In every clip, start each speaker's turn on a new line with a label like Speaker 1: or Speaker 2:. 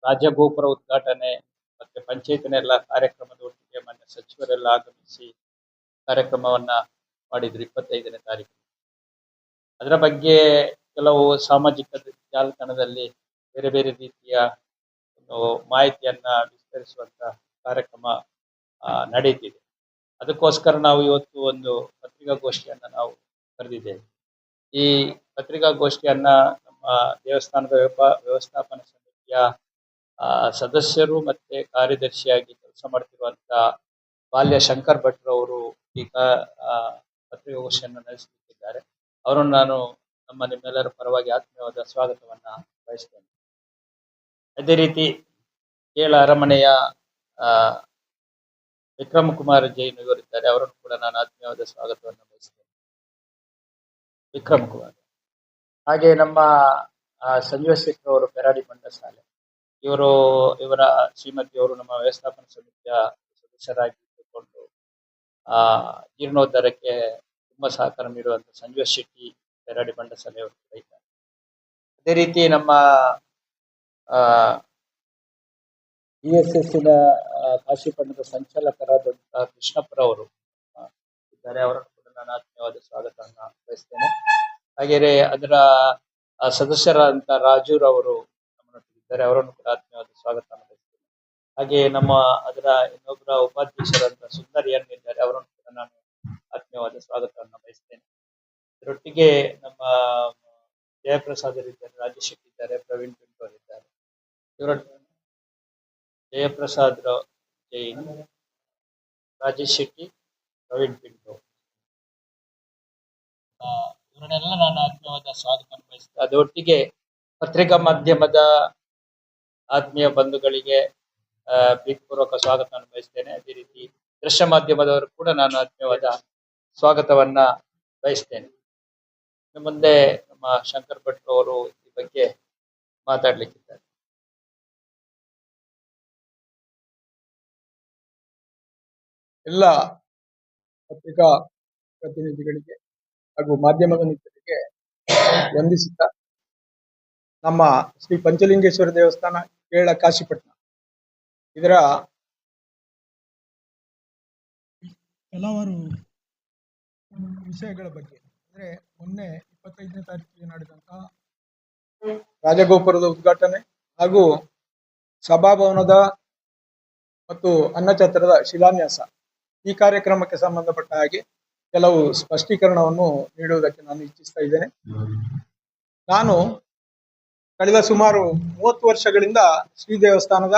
Speaker 1: ರಾಜ್ಯ ಗೋಪುರ ಉದ್ಘಾಟನೆ ಮತ್ತೆ ಪಂಚಾಯತಿನ ಎಲ್ಲ ಕಾರ್ಯಕ್ರಮದ ಒಟ್ಟಿಗೆ ಮಾನ್ಯ ಸಚಿವರೆಲ್ಲ ಆಗಮಿಸಿ ಕಾರ್ಯಕ್ರಮವನ್ನ ಮಾಡಿದ್ರು 25ನೇ ತಾರೀಕು. ಅದರ ಬಗ್ಗೆ ಕೆಲವು ಸಾಮಾಜಿಕ ಜಾಲತಾಣದಲ್ಲಿ ಬೇರೆ ಬೇರೆ ರೀತಿಯ ಒಂದು ಮಾಹಿತಿಯನ್ನ ವಿಸ್ತರಿಸುವಂತ ಕಾರ್ಯಕ್ರಮ ನಡೀತಿದೆ. ಅದಕ್ಕೋಸ್ಕರ ನಾವು ಇವತ್ತು ಒಂದು ಪತ್ರಿಕಾಗೋಷ್ಠಿಯನ್ನ ನಾವು ಕರೆದಿದ್ದೇವೆ. ಈ ಪತ್ರಿಕಾಗೋಷ್ಠಿಯನ್ನ ನಮ್ಮ ದೇವಸ್ಥಾನದ ವ್ಯವಸ್ಥಾಪನಾ ಸಮಿತಿಯ ಸದಸ್ಯರು ಮತ್ತೆ ಕಾರ್ಯದರ್ಶಿಯಾಗಿ ಕೆಲಸ ಮಾಡ್ತಿರುವಂತಹ ಬಾಲ್ಯ ಶಂಕರ್ ಭಟ್ರವರು ಈಗ ಪತ್ರಿಕಾಗೋಷ್ಠಿಯನ್ನು ನಡೆಸುತ್ತಿದ್ದಾರೆ. ಅವರನ್ನು ನಾನು ನಿಮ್ಮೆಲ್ಲರ ಪರವಾಗಿ ಆತ್ಮೀಯವಾದ ಸ್ವಾಗತವನ್ನ ಬಯಸ್ತೇನೆ. ಅದೇ ರೀತಿ ಕೇಳ ಅರಮನೆಯ ವಿಕ್ರಮ್ ಕುಮಾರ್ ಜೈನ್ ಇವರಿದ್ದಾರೆ, ಅವರನ್ನು ಕೂಡ ನಾನು ಆತ್ಮೀಯವಾದ ಸ್ವಾಗತವನ್ನು ಬಯಸ್ತೇನೆ. ವಿಕ್ರಮ್ ಕುಮಾರ್. ಹಾಗೆ ನಮ್ಮ ಸಂಜೀವ ಶೇಖರ್ ಅವರು ಪೆರಾಡಿ ಬಂಡಸಾಲೆ, ಇವರ ಶ್ರೀಮತಿಯವರು ನಮ್ಮ ವ್ಯವಸ್ಥಾಪನಾ ಸಮಿತಿಯ ಸದಸ್ಯರಾಗಿ ಇಟ್ಟುಕೊಂಡು ಜೀರ್ಣೋದ್ಧಾರಕ್ಕೆ ತುಂಬಾ ಸಹಕಾರ ನೀಡುವಂತ ಸಂಜೀವ ಶೆಟ್ಟಿ ಪೆರಾಡಿ ಬಂಡಸಾಲೆ ಅವರು ಕೂಡ ಇದ್ದಾರೆ. ಅದೇ ರೀತಿ ನಮ್ಮ DSS ಕಾಶಿಪಟ್ಟಣದ ಸಂಚಾಲಕರಾದಂತಹ ಕೃಷ್ಣಪ್ಪರ ಅವರು ಇದ್ದಾರೆ, ಅವರನ್ನು ಕೂಡ ನಾನು ಆತ್ಮೀಯವಾದ ಸ್ವಾಗತವನ್ನು ಬಯಸ್ತೇನೆ. ಹಾಗೆಯೇ ಅದರ ಸದಸ್ಯರಾದಂತಹ ರಾಜೂರ್ ಅವರು ನಮ್ಮೊಟ್ಟಿಗಿದ್ದಾರೆ, ಅವರನ್ನು ಕೂಡ ಆತ್ಮೀಯವಾದ ಸ್ವಾಗತವನ್ನು ಬಯಸ್ತೇನೆ. ಹಾಗೆ ನಮ್ಮ ಅದರ ಇನ್ನೊಬ್ಬರ ಉಪಾಧ್ಯಕ್ಷರಾದಂತಹ ಸುಂದರಿಯನ್ ಇದ್ದಾರೆ, ಅವರನ್ನು ಕೂಡ ನಾನು ಆತ್ಮೀಯವಾದ ಸ್ವಾಗತವನ್ನು ಬಯಸ್ತೇನೆ. ಇದರೊಟ್ಟಿಗೆ ನಮ್ಮ ಜಯಪ್ರಸಾದರಿದ್ದಾರೆ, ರಾಜೇಶ್ ಶೆಟ್ಟಿ ಇದ್ದಾರೆ, ಪ್ರವೀಣ್ ಪಿಂಟು ಅವರಿದ್ದಾರೆ. ಇವರ ಜಯಪ್ರಸಾದ್ ಜೈನ್, ರಾಜೇಶ್ ಶೆಟ್ಟಿ, ಪ್ರವೀಣ್ ಪಿಂಟು, ಇವರನ್ನೆಲ್ಲ ನಾನು ಆತ್ಮೀಯವಾದ ಸ್ವಾಗತವನ್ನು ಬಯಸ್ತೇನೆ. ಅದರೊಟ್ಟಿಗೆ ಪತ್ರಿಕಾ ಮಾಧ್ಯಮದ ಆತ್ಮೀಯ ಬಂಧುಗಳಿಗೆ ಪ್ರೀತಿಪೂರ್ವಕ ಸ್ವಾಗತವನ್ನು ಬಯಸ್ತೇನೆ. ಅದೇ ರೀತಿ ದೃಶ್ಯ ಮಾಧ್ಯಮದವರು ಕೂಡ ನಾನು ಆತ್ಮೀಯವಾದ ಸ್ವಾಗತವನ್ನ ಬಯಸ್ತೇನೆ. ಮುಂದೆ ನಮ್ಮ ಶಂಕರ್ ಭಟ್ ಅವರು ಈ ಬಗ್ಗೆ ಮಾತಾಡ್ಲಿಕ್ಕಿದ್ದಾರೆ.
Speaker 2: ಎಲ್ಲ ಪತ್ರಿಕಾ ಪ್ರತಿನಿಧಿಗಳಿಗೆ ಹಾಗೂ ಮಾಧ್ಯಮದ ಮಿತ್ರರಿಗೆ ವಂದಿಸುತ್ತಾ, ನಮ್ಮ ಶ್ರೀ ಪಂಚಲಿಂಗೇಶ್ವರ ದೇವಸ್ಥಾನ ಕೇರಳ ಕಾಶಿಪಟ್ಟಣ ಇದರ ಕೆಲವಾರು ವಿಷಯಗಳ ಬಗ್ಗೆ ಅಂದ್ರೆ ಮೊನ್ನೆ 25ನೇ ತಾರೀಕಿಗೆ ನಡೆದಂತಹ ರಾಜಗೋಪುರದ ಉದ್ಘಾಟನೆ ಹಾಗೂ ಸಭಾಭವನದ ಮತ್ತು ಅನ್ನಛತ್ರದ ಶಿಲಾನ್ಯಾಸ ಈ ಕಾರ್ಯಕ್ರಮಕ್ಕೆ ಸಂಬಂಧಪಟ್ಟ ಹಾಗೆ ಕೆಲವು ಸ್ಪಷ್ಟೀಕರಣವನ್ನು ನೀಡುವುದಕ್ಕೆ ನಾನು ಇಚ್ಛಿಸ್ತಾ ಇದ್ದೇನೆ. ನಾನು ಕಳೆದ ಸುಮಾರು 30 ವರ್ಷಗಳಿಂದ ಶ್ರೀ ದೇವಸ್ಥಾನದ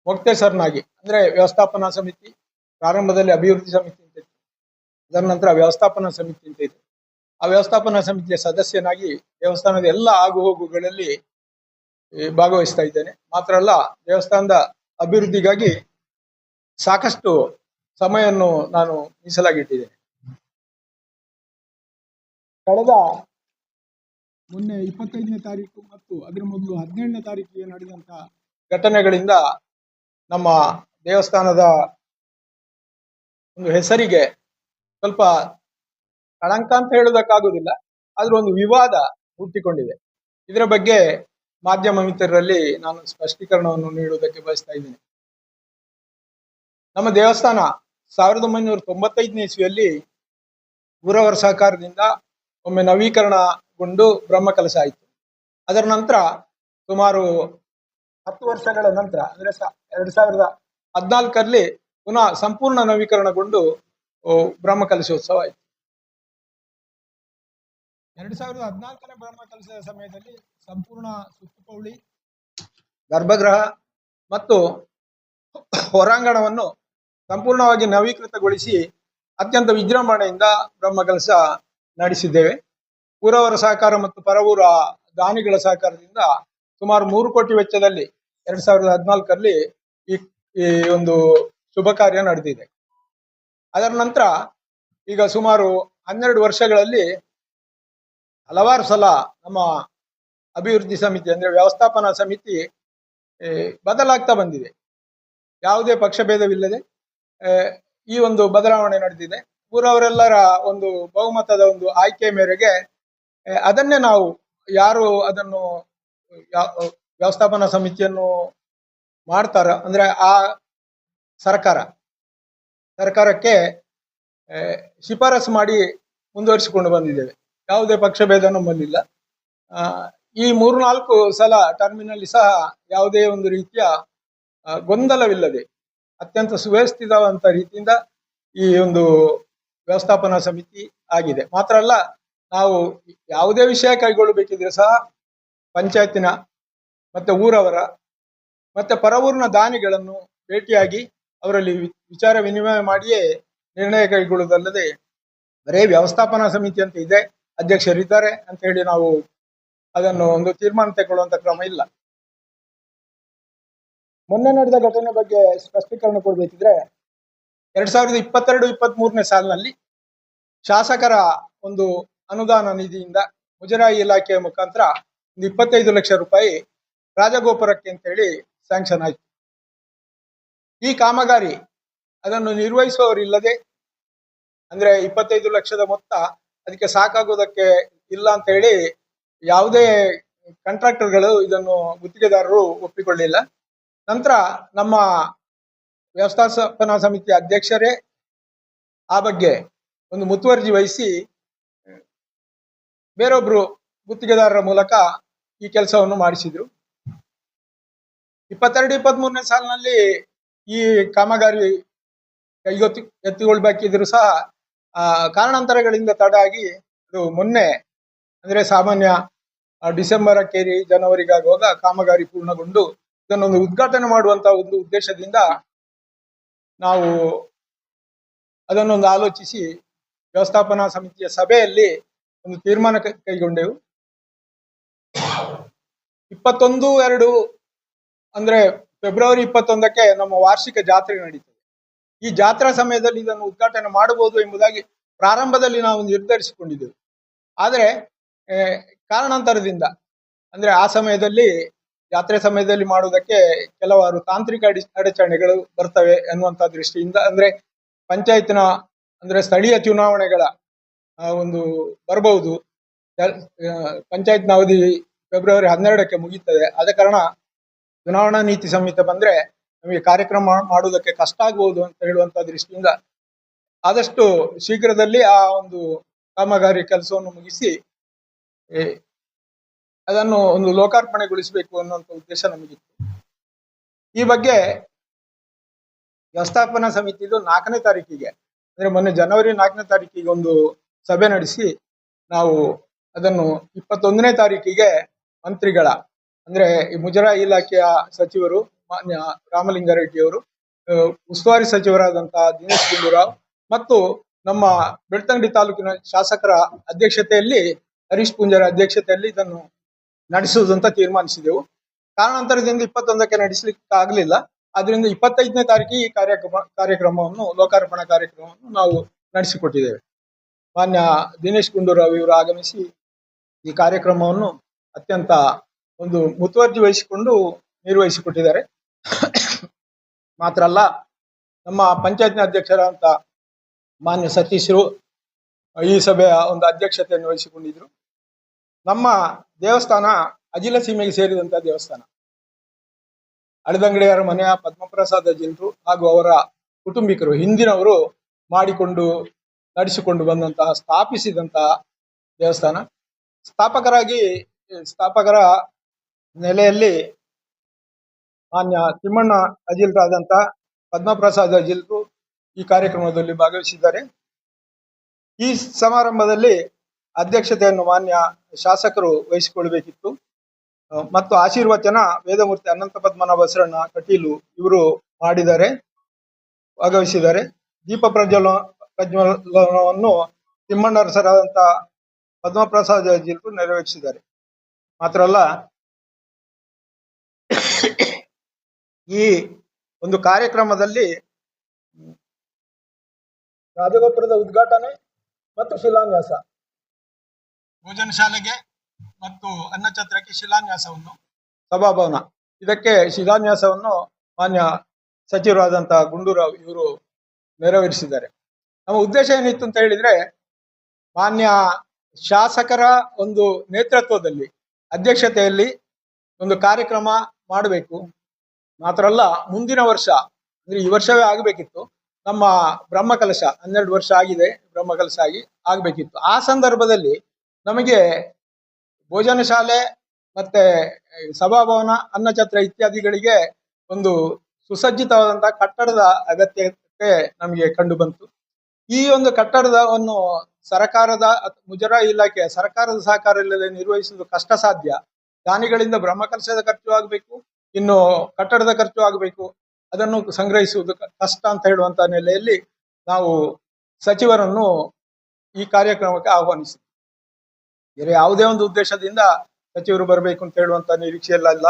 Speaker 2: ಮೊಕ್ತೇಸರ್ನಾಗಿ ಅಂದ್ರೆ ವ್ಯವಸ್ಥಾಪನಾ ಸಮಿತಿ, ಪ್ರಾರಂಭದಲ್ಲಿ ಅಭಿವೃದ್ಧಿ ಸಮಿತಿ ಅಂತ ಇತ್ತು, ಅದರ ನಂತರ ವ್ಯವಸ್ಥಾಪನಾ ಸಮಿತಿ ಅಂತ ಇತ್ತು. ಆ ವ್ಯವಸ್ಥಾಪನಾ ಸಮಿತಿಯ ಸದಸ್ಯನಾಗಿ ದೇವಸ್ಥಾನದ ಎಲ್ಲ ಆಗುಹೋಗುಗಳಲ್ಲಿ ಭಾಗವಹಿಸ್ತಾ ಇದ್ದೇನೆ. ಮಾತ್ರ ಅಲ್ಲ, ದೇವಸ್ಥಾನದ ಅಭಿವೃದ್ಧಿಗಾಗಿ ಸಾಕಷ್ಟು ಸಮಯವನ್ನು ನಾನು ಮೀಸಲಾಗಿಟ್ಟಿದ್ದೇನೆ. ಕಳೆದ ಮೊನ್ನೆ 25ನೇ ತಾರೀಕು ಮತ್ತು ಅದರ ಮೊದಲು 17ನೇ ತಾರೀಕಿಗೆ ನಡೆದಂತ ಘಟನೆಗಳಿಂದ ನಮ್ಮ ದೇವಸ್ಥಾನದ ಒಂದು ಹೆಸರಿಗೆ ಸ್ವಲ್ಪ ಕಳಂಕ ಅಂತ ಹೇಳುವುದಕ್ಕಾಗುವುದಿಲ್ಲ, ಆದ್ರೂ ಒಂದು ವಿವಾದ ಹುಟ್ಟಿಕೊಂಡಿದೆ. ಇದರ ಬಗ್ಗೆ ಮಾಧ್ಯಮ ಮಿತ್ರರಲ್ಲಿ ನಾನು ಸ್ಪಷ್ಟೀಕರಣವನ್ನು ನೀಡುವುದಕ್ಕೆ ಬಯಸ್ತಾ ಇದ್ದೇನೆ. ನಮ್ಮ ದೇವಸ್ಥಾನ 1995ನೇ ಇಸ್ವಿಯಲ್ಲಿ ಗುರವರ ಸಹಕಾರದಿಂದ ಒಮ್ಮೆ ನವೀಕರಣಗೊಂಡು ಬ್ರಹ್ಮಕಲಶ ಆಯಿತು. ಅದರ ನಂತರ ಸುಮಾರು 10 ವರ್ಷಗಳ ನಂತರ ಅಂದ್ರೆ 2014ರಲ್ಲಿ ಪುನಃ ಸಂಪೂರ್ಣ ನವೀಕರಣಗೊಂಡು ಬ್ರಹ್ಮಕಲಶೋತ್ಸವ ಆಯಿತು. 2014ನೇ ಬ್ರಹ್ಮಕಲಶದ ಸಮಯದಲ್ಲಿ ಸಂಪೂರ್ಣ ಸುತ್ತುಪೌಳಿ, ಗರ್ಭಗೃಹ ಮತ್ತು ಹೊರಾಂಗಣವನ್ನು ಸಂಪೂರ್ಣವಾಗಿ ನವೀಕೃತಗೊಳಿಸಿ ಅತ್ಯಂತ ವಿಜೃಂಭಣೆಯಿಂದ ಬ್ರಹ್ಮಕಲಶ ನಡೆಸಿದ್ದೇವೆ. ಊರವರ ಸಹಕಾರ ಮತ್ತು ಪರವೂರ ದಾನಿಗಳ ಸಹಕಾರದಿಂದ ಸುಮಾರು 3 ಕೋಟಿ ವೆಚ್ಚದಲ್ಲಿ 2014ರಲ್ಲಿ ಈ ಒಂದು ಶುಭ ಕಾರ್ಯ ನಡೆದಿದೆ. ಅದರ ನಂತರ ಈಗ ಸುಮಾರು 12 ವರ್ಷಗಳಲ್ಲಿ ಹಲವಾರು ಸಲ ನಮ್ಮ ಅಭಿವೃದ್ಧಿ ಸಮಿತಿ ಅಂದ್ರೆ ವ್ಯವಸ್ಥಾಪನಾ ಸಮಿತಿ ಬದಲಾಗ್ತಾ ಬಂದಿದೆ. ಯಾವುದೇ ಪಕ್ಷಭೇದವಿಲ್ಲದೆ ಈ ಒಂದು ಬದಲಾವಣೆ ನಡೆದಿದೆ. ಊರವರೆಲ್ಲರ ಒಂದು ಬಹುಮತದ ಒಂದು ಆಯ್ಕೆ ಮೇರೆಗೆ ಅದನ್ನೇ ನಾವು ಯಾರು ಅದನ್ನು ವ್ಯವಸ್ಥಾಪನಾ ಸಮಿತಿಯನ್ನು ಮಾಡ್ತಾರ ಅಂದ್ರೆ ಆ ಸರ್ಕಾರಕ್ಕೆ ಶಿಫಾರಸು ಮಾಡಿ ಮುಂದುವರಿಸಿಕೊಂಡು ಬಂದಿದ್ದೇವೆ. ಯಾವುದೇ ಪಕ್ಷಭೇದ ನಮ್ಮಲ್ಲಿಲ್ಲ. ಈ 3-4 ಸಲ ಟರ್ಮಿನಲ್ಲಿ ಸಹ ಯಾವುದೇ ಒಂದು ರೀತಿಯ ಗೊಂದಲವಿಲ್ಲದೆ ಅತ್ಯಂತ ಸುವ್ಯವಸ್ಥಿತವಂತ ರೀತಿಯಿಂದ ಈ ಒಂದು ವ್ಯವಸ್ಥಾಪನಾ ಸಮಿತಿ ಆಗಿದೆ. ಮಾತ್ರ ಅಲ್ಲ, ನಾವು ಯಾವುದೇ ವಿಷಯ ಕೈಗೊಳ್ಳಬೇಕಿದ್ರೆ ಸಹ ಪಂಚಾಯತಿನ ಮತ್ತೆ ಊರವರ ಮತ್ತೆ ಪರವೂರಿನ ದಾನಿಗಳನ್ನು ಭೇಟಿಯಾಗಿ ಅವರಲ್ಲಿ ವಿಚಾರ ವಿನಿಮಯ ಮಾಡಿಯೇ ನಿರ್ಣಯ ಕೈಗೊಳ್ಳುವುದಲ್ಲದೆ ಬರೇ ವ್ಯವಸ್ಥಾಪನಾ ಸಮಿತಿ ಅಂತ ಇದೆ, ಅಧ್ಯಕ್ಷರಿದ್ದಾರೆ ಅಂತ ಹೇಳಿ ನಾವು ಅದನ್ನು ಒಂದು ತೀರ್ಮಾನ ತಗೊಳ್ಳುವಂತ ಕ್ರಮ ಇಲ್ಲ. ಮೊನ್ನೆ ನಡೆದ ಘಟನೆ ಬಗ್ಗೆ ಸ್ಪಷ್ಟೀಕರಣ ಕೊಡಬೇಕಿದ್ರೆ 2022-23ನೇ ಸಾಲಿನಲ್ಲಿ ಶಾಸಕರ ಒಂದು ಅನುದಾನ ನಿಧಿಯಿಂದ ಮುಜರಾಯಿ ಇಲಾಖೆಯ ಮುಖಾಂತರ ಒಂದು 25 ಲಕ್ಷ ರೂಪಾಯಿ ರಾಜಗೋಪುರಕ್ಕೆ ಅಂತ ಹೇಳಿ ಸ್ಯಾಂಕ್ಷನ್ ಆಯಿತು. ಈ ಕಾಮಗಾರಿ ಅದನ್ನು ನಿರ್ವಹಿಸುವವರಿಲ್ಲದೆ ಅಂದ್ರೆ 25 ಲಕ್ಷದ ಮೊತ್ತ ಅದಕ್ಕೆ ಸಾಕಾಗೋದಕ್ಕೆ ಇಲ್ಲ ಅಂತ ಹೇಳಿ ಯಾವುದೇ ಕಾಂಟ್ರಾಕ್ಟರ್ಗಳು ಇದನ್ನು ಗುತ್ತಿಗೆದಾರರು ಒಪ್ಪಿಕೊಳ್ಳಿಲ್ಲ. ನಂತರ ನಮ್ಮ ವ್ಯವಸ್ಥಾಪನಾ ಸಮಿತಿ ಅಧ್ಯಕ್ಷರೇ ಆ ಬಗ್ಗೆ ಒಂದು ಮುತುವರ್ಜಿ ವಹಿಸಿ ಬೇರೊಬ್ರು ಗುತ್ತಿಗೆದಾರರ ಮೂಲಕ ಈ ಕೆಲಸವನ್ನು ಮಾಡಿಸಿದ್ರು. 22-23ನೇ ಸಾಲಿನಲ್ಲಿ ಈ ಕಾಮಗಾರಿ ಎತ್ತಿಕೊಳ್ಬೇಕಿದ್ರು ಸಹ ಕಾರಣಾಂತರಗಳಿಂದ ತಡ ಆಗಿ ಅದು ಮೊನ್ನೆ ಅಂದ್ರೆ ಸಾಮಾನ್ಯ ಡಿಸೆಂಬರ್ ಅಕ್ಕೇರಿ ಜನವರಿಗಾಗುವಾಗ ಕಾಮಗಾರಿ ಪೂರ್ಣಗೊಂಡು ಇದನ್ನೊಂದು ಉದ್ಘಾಟನೆ ಮಾಡುವಂತ ಒಂದು ಉದ್ದೇಶದಿಂದ ನಾವು ಅದನ್ನೊಂದು ಆಲೋಚಿಸಿ ವ್ಯವಸ್ಥಾಪನಾ ಸಮಿತಿಯ ಸಭೆಯಲ್ಲಿ ಒಂದು ತೀರ್ಮಾನ ಕೈಗೊಂಡೆವು. 21-2 ಅಂದ್ರೆ ಫೆಬ್ರವರಿ 21ಕ್ಕೆ ನಮ್ಮ ವಾರ್ಷಿಕ ಜಾತ್ರೆ ನಡೀತದೆ. ಈ ಜಾತ್ರಾ ಸಮಯದಲ್ಲಿ ಇದನ್ನು ಉದ್ಘಾಟನೆ ಮಾಡಬಹುದು ಎಂಬುದಾಗಿ ಪ್ರಾರಂಭದಲ್ಲಿ ನಾವು ನಿರ್ಧರಿಸಿಕೊಂಡಿದ್ದೆವು. ಆದರೆ ಕಾರಣಾಂತರದಿಂದ ಅಂದ್ರೆ ಆ ಸಮಯದಲ್ಲಿ ಜಾತ್ರೆ ಸಮಯದಲ್ಲಿ ಮಾಡುವುದಕ್ಕೆ ಕೆಲವಾರು ತಾಂತ್ರಿಕ ಅಡಚಣೆಗಳು ಬರ್ತವೆ ಎನ್ನುವಂತ ದೃಷ್ಟಿಯಿಂದ ಅಂದ್ರೆ ಪಂಚಾಯತ್ನ ಅಂದ್ರೆ ಸ್ಥಳೀಯ ಚುನಾವಣೆಗಳ ಒಂದು ಬರಬಹುದು. ಪಂಚಾಯತ್ನ ಅವಧಿ ಫೆಬ್ರವರಿ 12ಕ್ಕೆ ಮುಗೀತದೆ. ಆದ ಕಾರಣ ಚುನಾವಣಾ ನೀತಿ ಸಂಹಿತೆ ಬಂದ್ರೆ ನಮಗೆ ಕಾರ್ಯಕ್ರಮ ಮಾಡುವುದಕ್ಕೆ ಕಷ್ಟ ಆಗಬಹುದು ಅಂತ ಹೇಳುವಂತ ದೃಷ್ಟಿಯಿಂದ ಆದಷ್ಟು ಶೀಘ್ರದಲ್ಲಿ ಆ ಒಂದು ಕಾಮಗಾರಿ ಕೆಲಸವನ್ನು ಮುಗಿಸಿ ಅದನ್ನು ಒಂದು ಲೋಕಾರ್ಪಣೆಗೊಳಿಸಬೇಕು ಅನ್ನುವಂಥ ಉದ್ದೇಶ ನಮಗಿತ್ತು. ಈ ಬಗ್ಗೆ ವ್ಯವಸ್ಥಾಪನಾ ಸಮಿತಿದು 4ನೇ ತಾರೀಕಿಗೆ ಅಂದ್ರೆ ಮೊನ್ನೆ ಜನವರಿ 4ನೇ ತಾರೀಕಿಗೆ ಒಂದು ಸಭೆ ನಡೆಸಿ ನಾವು ಅದನ್ನು 21ನೇ ತಾರೀಕಿಗೆ ಮಂತ್ರಿಗಳ ಅಂದ್ರೆ ಈ ಮುಜರಾಯಿ ಇಲಾಖೆಯ ಸಚಿವರು ಮಾನ್ಯ ರಾಮಲಿಂಗಾರೆಡ್ಡಿ ಅವರು, ಉಸ್ತುವಾರಿ ಸಚಿವರಾದಂತಹ ದಿನೇಶ್ ಗುಂಡೂರಾವ್ ಮತ್ತು ನಮ್ಮ ಬೆಳ್ತಂಗಡಿ ತಾಲೂಕಿನ ಶಾಸಕರ ಅಧ್ಯಕ್ಷತೆಯಲ್ಲಿ ಹರೀಶ್ ಪೂಂಜಾರಿ ಅಧ್ಯಕ್ಷತೆಯಲ್ಲಿ ಇದನ್ನು ನಡೆಸುವುದಂತ ತೀರ್ಮಾನಿಸಿದೆವು. ಕಾರಣಾಂತರದಿಂದ 21ಕ್ಕೆ ನಡೆಸಲಿಕ್ಕೆ ಆಗಲಿಲ್ಲ. ಆದ್ರಿಂದ 25ನೇ ತಾರೀಕಿಗೆ ಈ ಕಾರ್ಯಕ್ರಮವನ್ನು ಲೋಕಾರ್ಪಣಾ ಕಾರ್ಯಕ್ರಮವನ್ನು ನಾವು ನಡೆಸಿಕೊಟ್ಟಿದ್ದೇವೆ. ಮಾನ್ಯ ದಿನೇಶ್ ಗುಂಡೂರಾವ್ ಇವರು ಆಗಮಿಸಿ ಈ ಕಾರ್ಯಕ್ರಮವನ್ನು ಅತ್ಯಂತ ಒಂದು ಮುತುವರ್ಜಿ ವಹಿಸಿಕೊಂಡು ನಿರ್ವಹಿಸಿಕೊಟ್ಟಿದ್ದಾರೆ. ಮಾತ್ರ ಅಲ್ಲ, ನಮ್ಮ ಪಂಚಾಯತ್ನ ಅಧ್ಯಕ್ಷರಾದಂತ ಮಾನ್ಯ ಸತೀಶ್ರು ಈ ಸಭೆಯ ಒಂದು ಅಧ್ಯಕ್ಷತೆಯನ್ನು ವಹಿಸಿಕೊಂಡಿದ್ರು. ನಮ್ಮ ದೇವಸ್ಥಾನ ಅಜಿಲ ಸೀಮೆಗೆ ಸೇರಿದಂತಹ ದೇವಸ್ಥಾನ. ಅಳದಂಗಡಿಯವರ ಮನೆಯ ಪದ್ಮಪ್ರಸಾದ ಜಿಲ್ರು ಹಾಗೂ ಅವರ ಕುಟುಂಬಿಕರು ಹಿಂದಿನವರು ಮಾಡಿಕೊಂಡು ನಡೆಸಿಕೊಂಡು ಬಂದಂತಹ ಸ್ಥಾಪಿಸಿದಂತಹ ದೇವಸ್ಥಾನ. ಸ್ಥಾಪಕರ ನೆಲೆಯಲ್ಲಿ ಮಾನ್ಯ ತಿಮ್ಮಣ್ಣ ಅಜಿಲ್ರಾದಂತಹ ಪದ್ಮಪ್ರಸಾದ ಅಜಿಲ್ರು ಈ ಕಾರ್ಯಕ್ರಮದಲ್ಲಿ ಭಾಗವಹಿಸಿದ್ದಾರೆ. ಈ ಸಮಾರಂಭದಲ್ಲಿ ಅಧ್ಯಕ್ಷತೆಯನ್ನು ಮಾನ್ಯ ಶಾಸಕರು ವಹಿಸಿಕೊಳ್ಳಬೇಕಿತ್ತು ಮತ್ತು ಆಶೀರ್ವಚನ ವೇದಮೂರ್ತಿ ಅನಂತ ಪದ್ಮನಾಭ ಬಸರಣ್ಣ ಕಟೀಲು ಇವರು ಭಾಗವಹಿಸಿದ್ದಾರೆ. ದೀಪ ಪ್ರಜ್ವಲನವನ್ನು ತಿಮ್ಮಣ್ಣರಸರಾದಂತ ಪದ್ಮಪ್ರಸಾದ ಅಜಿಲ್ರು ನೆರವೇರಿಸಿದ್ದಾರೆ. ಮಾತ್ರ ಅಲ್ಲ, ಈ ಒಂದು ಕಾರ್ಯಕ್ರಮದಲ್ಲಿ ರಾಜಗೋಪುರದ ಉದ್ಘಾಟನೆ ಮತ್ತು ಶಿಲಾನ್ಯಾಸ, ಭೋಜನ ಶಾಲೆಗೆ ಮತ್ತು ಅನ್ನಛತ್ರಕ್ಕೆ ಶಿಲಾನ್ಯಾಸವನ್ನು, ಸಭಾಭವನ ಇದಕ್ಕೆ ಶಿಲಾನ್ಯಾಸವನ್ನು ಮಾನ್ಯ ಸಚಿವರಾದಂತಹ ಗುಂಡೂರಾವ್ ಇವರು ನೆರವೇರಿಸಿದ್ದಾರೆ. ನಮ್ಮ ಉದ್ದೇಶ ಏನಿತ್ತು ಅಂತ ಹೇಳಿದ್ರೆ, ಮಾನ್ಯ ಶಾಸಕರ ಒಂದು ನೇತೃತ್ವದಲ್ಲಿ ಅಧ್ಯಕ್ಷತೆಯಲ್ಲಿ ಒಂದು ಕಾರ್ಯಕ್ರಮ ಮಾಡಬೇಕು. ಮಾತ್ರ ಅಲ್ಲ, ಮುಂದಿನ ವರ್ಷ ಅಂದ್ರೆ ಈ ವರ್ಷವೇ ಆಗಬೇಕಿತ್ತು. ನಮ್ಮ ಬ್ರಹ್ಮಕಲಶ 12 ವರ್ಷ ಆಗಿದೆ, ಬ್ರಹ್ಮಕಲಶ ಆಗ್ಬೇಕಿತ್ತು. ಆ ಸಂದರ್ಭದಲ್ಲಿ ನಮಗೆ ಭೋಜನ ಶಾಲೆ ಮತ್ತೆ ಸಭಾಭವನ, ಅನ್ನಛತ್ರ ಇತ್ಯಾದಿಗಳಿಗೆ ಒಂದು ಸುಸಜ್ಜಿತವಾದಂತಹ ಕಟ್ಟಡದ ಅಗತ್ಯತೆ ನಮಗೆ ಕಂಡು ಬಂತು. ಈ ಒಂದು ಕಟ್ಟಡವನ್ನು ಸರ್ಕಾರದ ಮುಜರಾಯಿ ಇಲಾಖೆ ಸರ್ಕಾರದ ಸಹಕಾರ ಇಲ್ಲದೆ ನಿರ್ವಹಿಸುವುದು ಕಷ್ಟ ಸಾಧ್ಯ. ದಾನಿಗಳಿಂದ ಬ್ರಹ್ಮಕಲಶದ ಖರ್ಚು ಆಗಬೇಕು, ಇನ್ನು ಕಟ್ಟಡದ ಖರ್ಚು ಆಗಬೇಕು, ಅದನ್ನು ಸಂಗ್ರಹಿಸುವುದು ಕಷ್ಟ ಅಂತ ಹೇಳುವಂತ ನೆಲೆಯಲ್ಲಿ ನಾವು ಸಚಿವರನ್ನು ಈ ಕಾರ್ಯಕ್ರಮಕ್ಕೆ ಆಹ್ವಾನಿಸಿದ್ವಿ. ಬೇರೆ ಯಾವುದೇ ಒಂದು ಉದ್ದೇಶದಿಂದ ಸಚಿವರು ಬರಬೇಕು ಅಂತ ಹೇಳುವಂತ ನಿರೀಕ್ಷೆಯಲ್ಲ.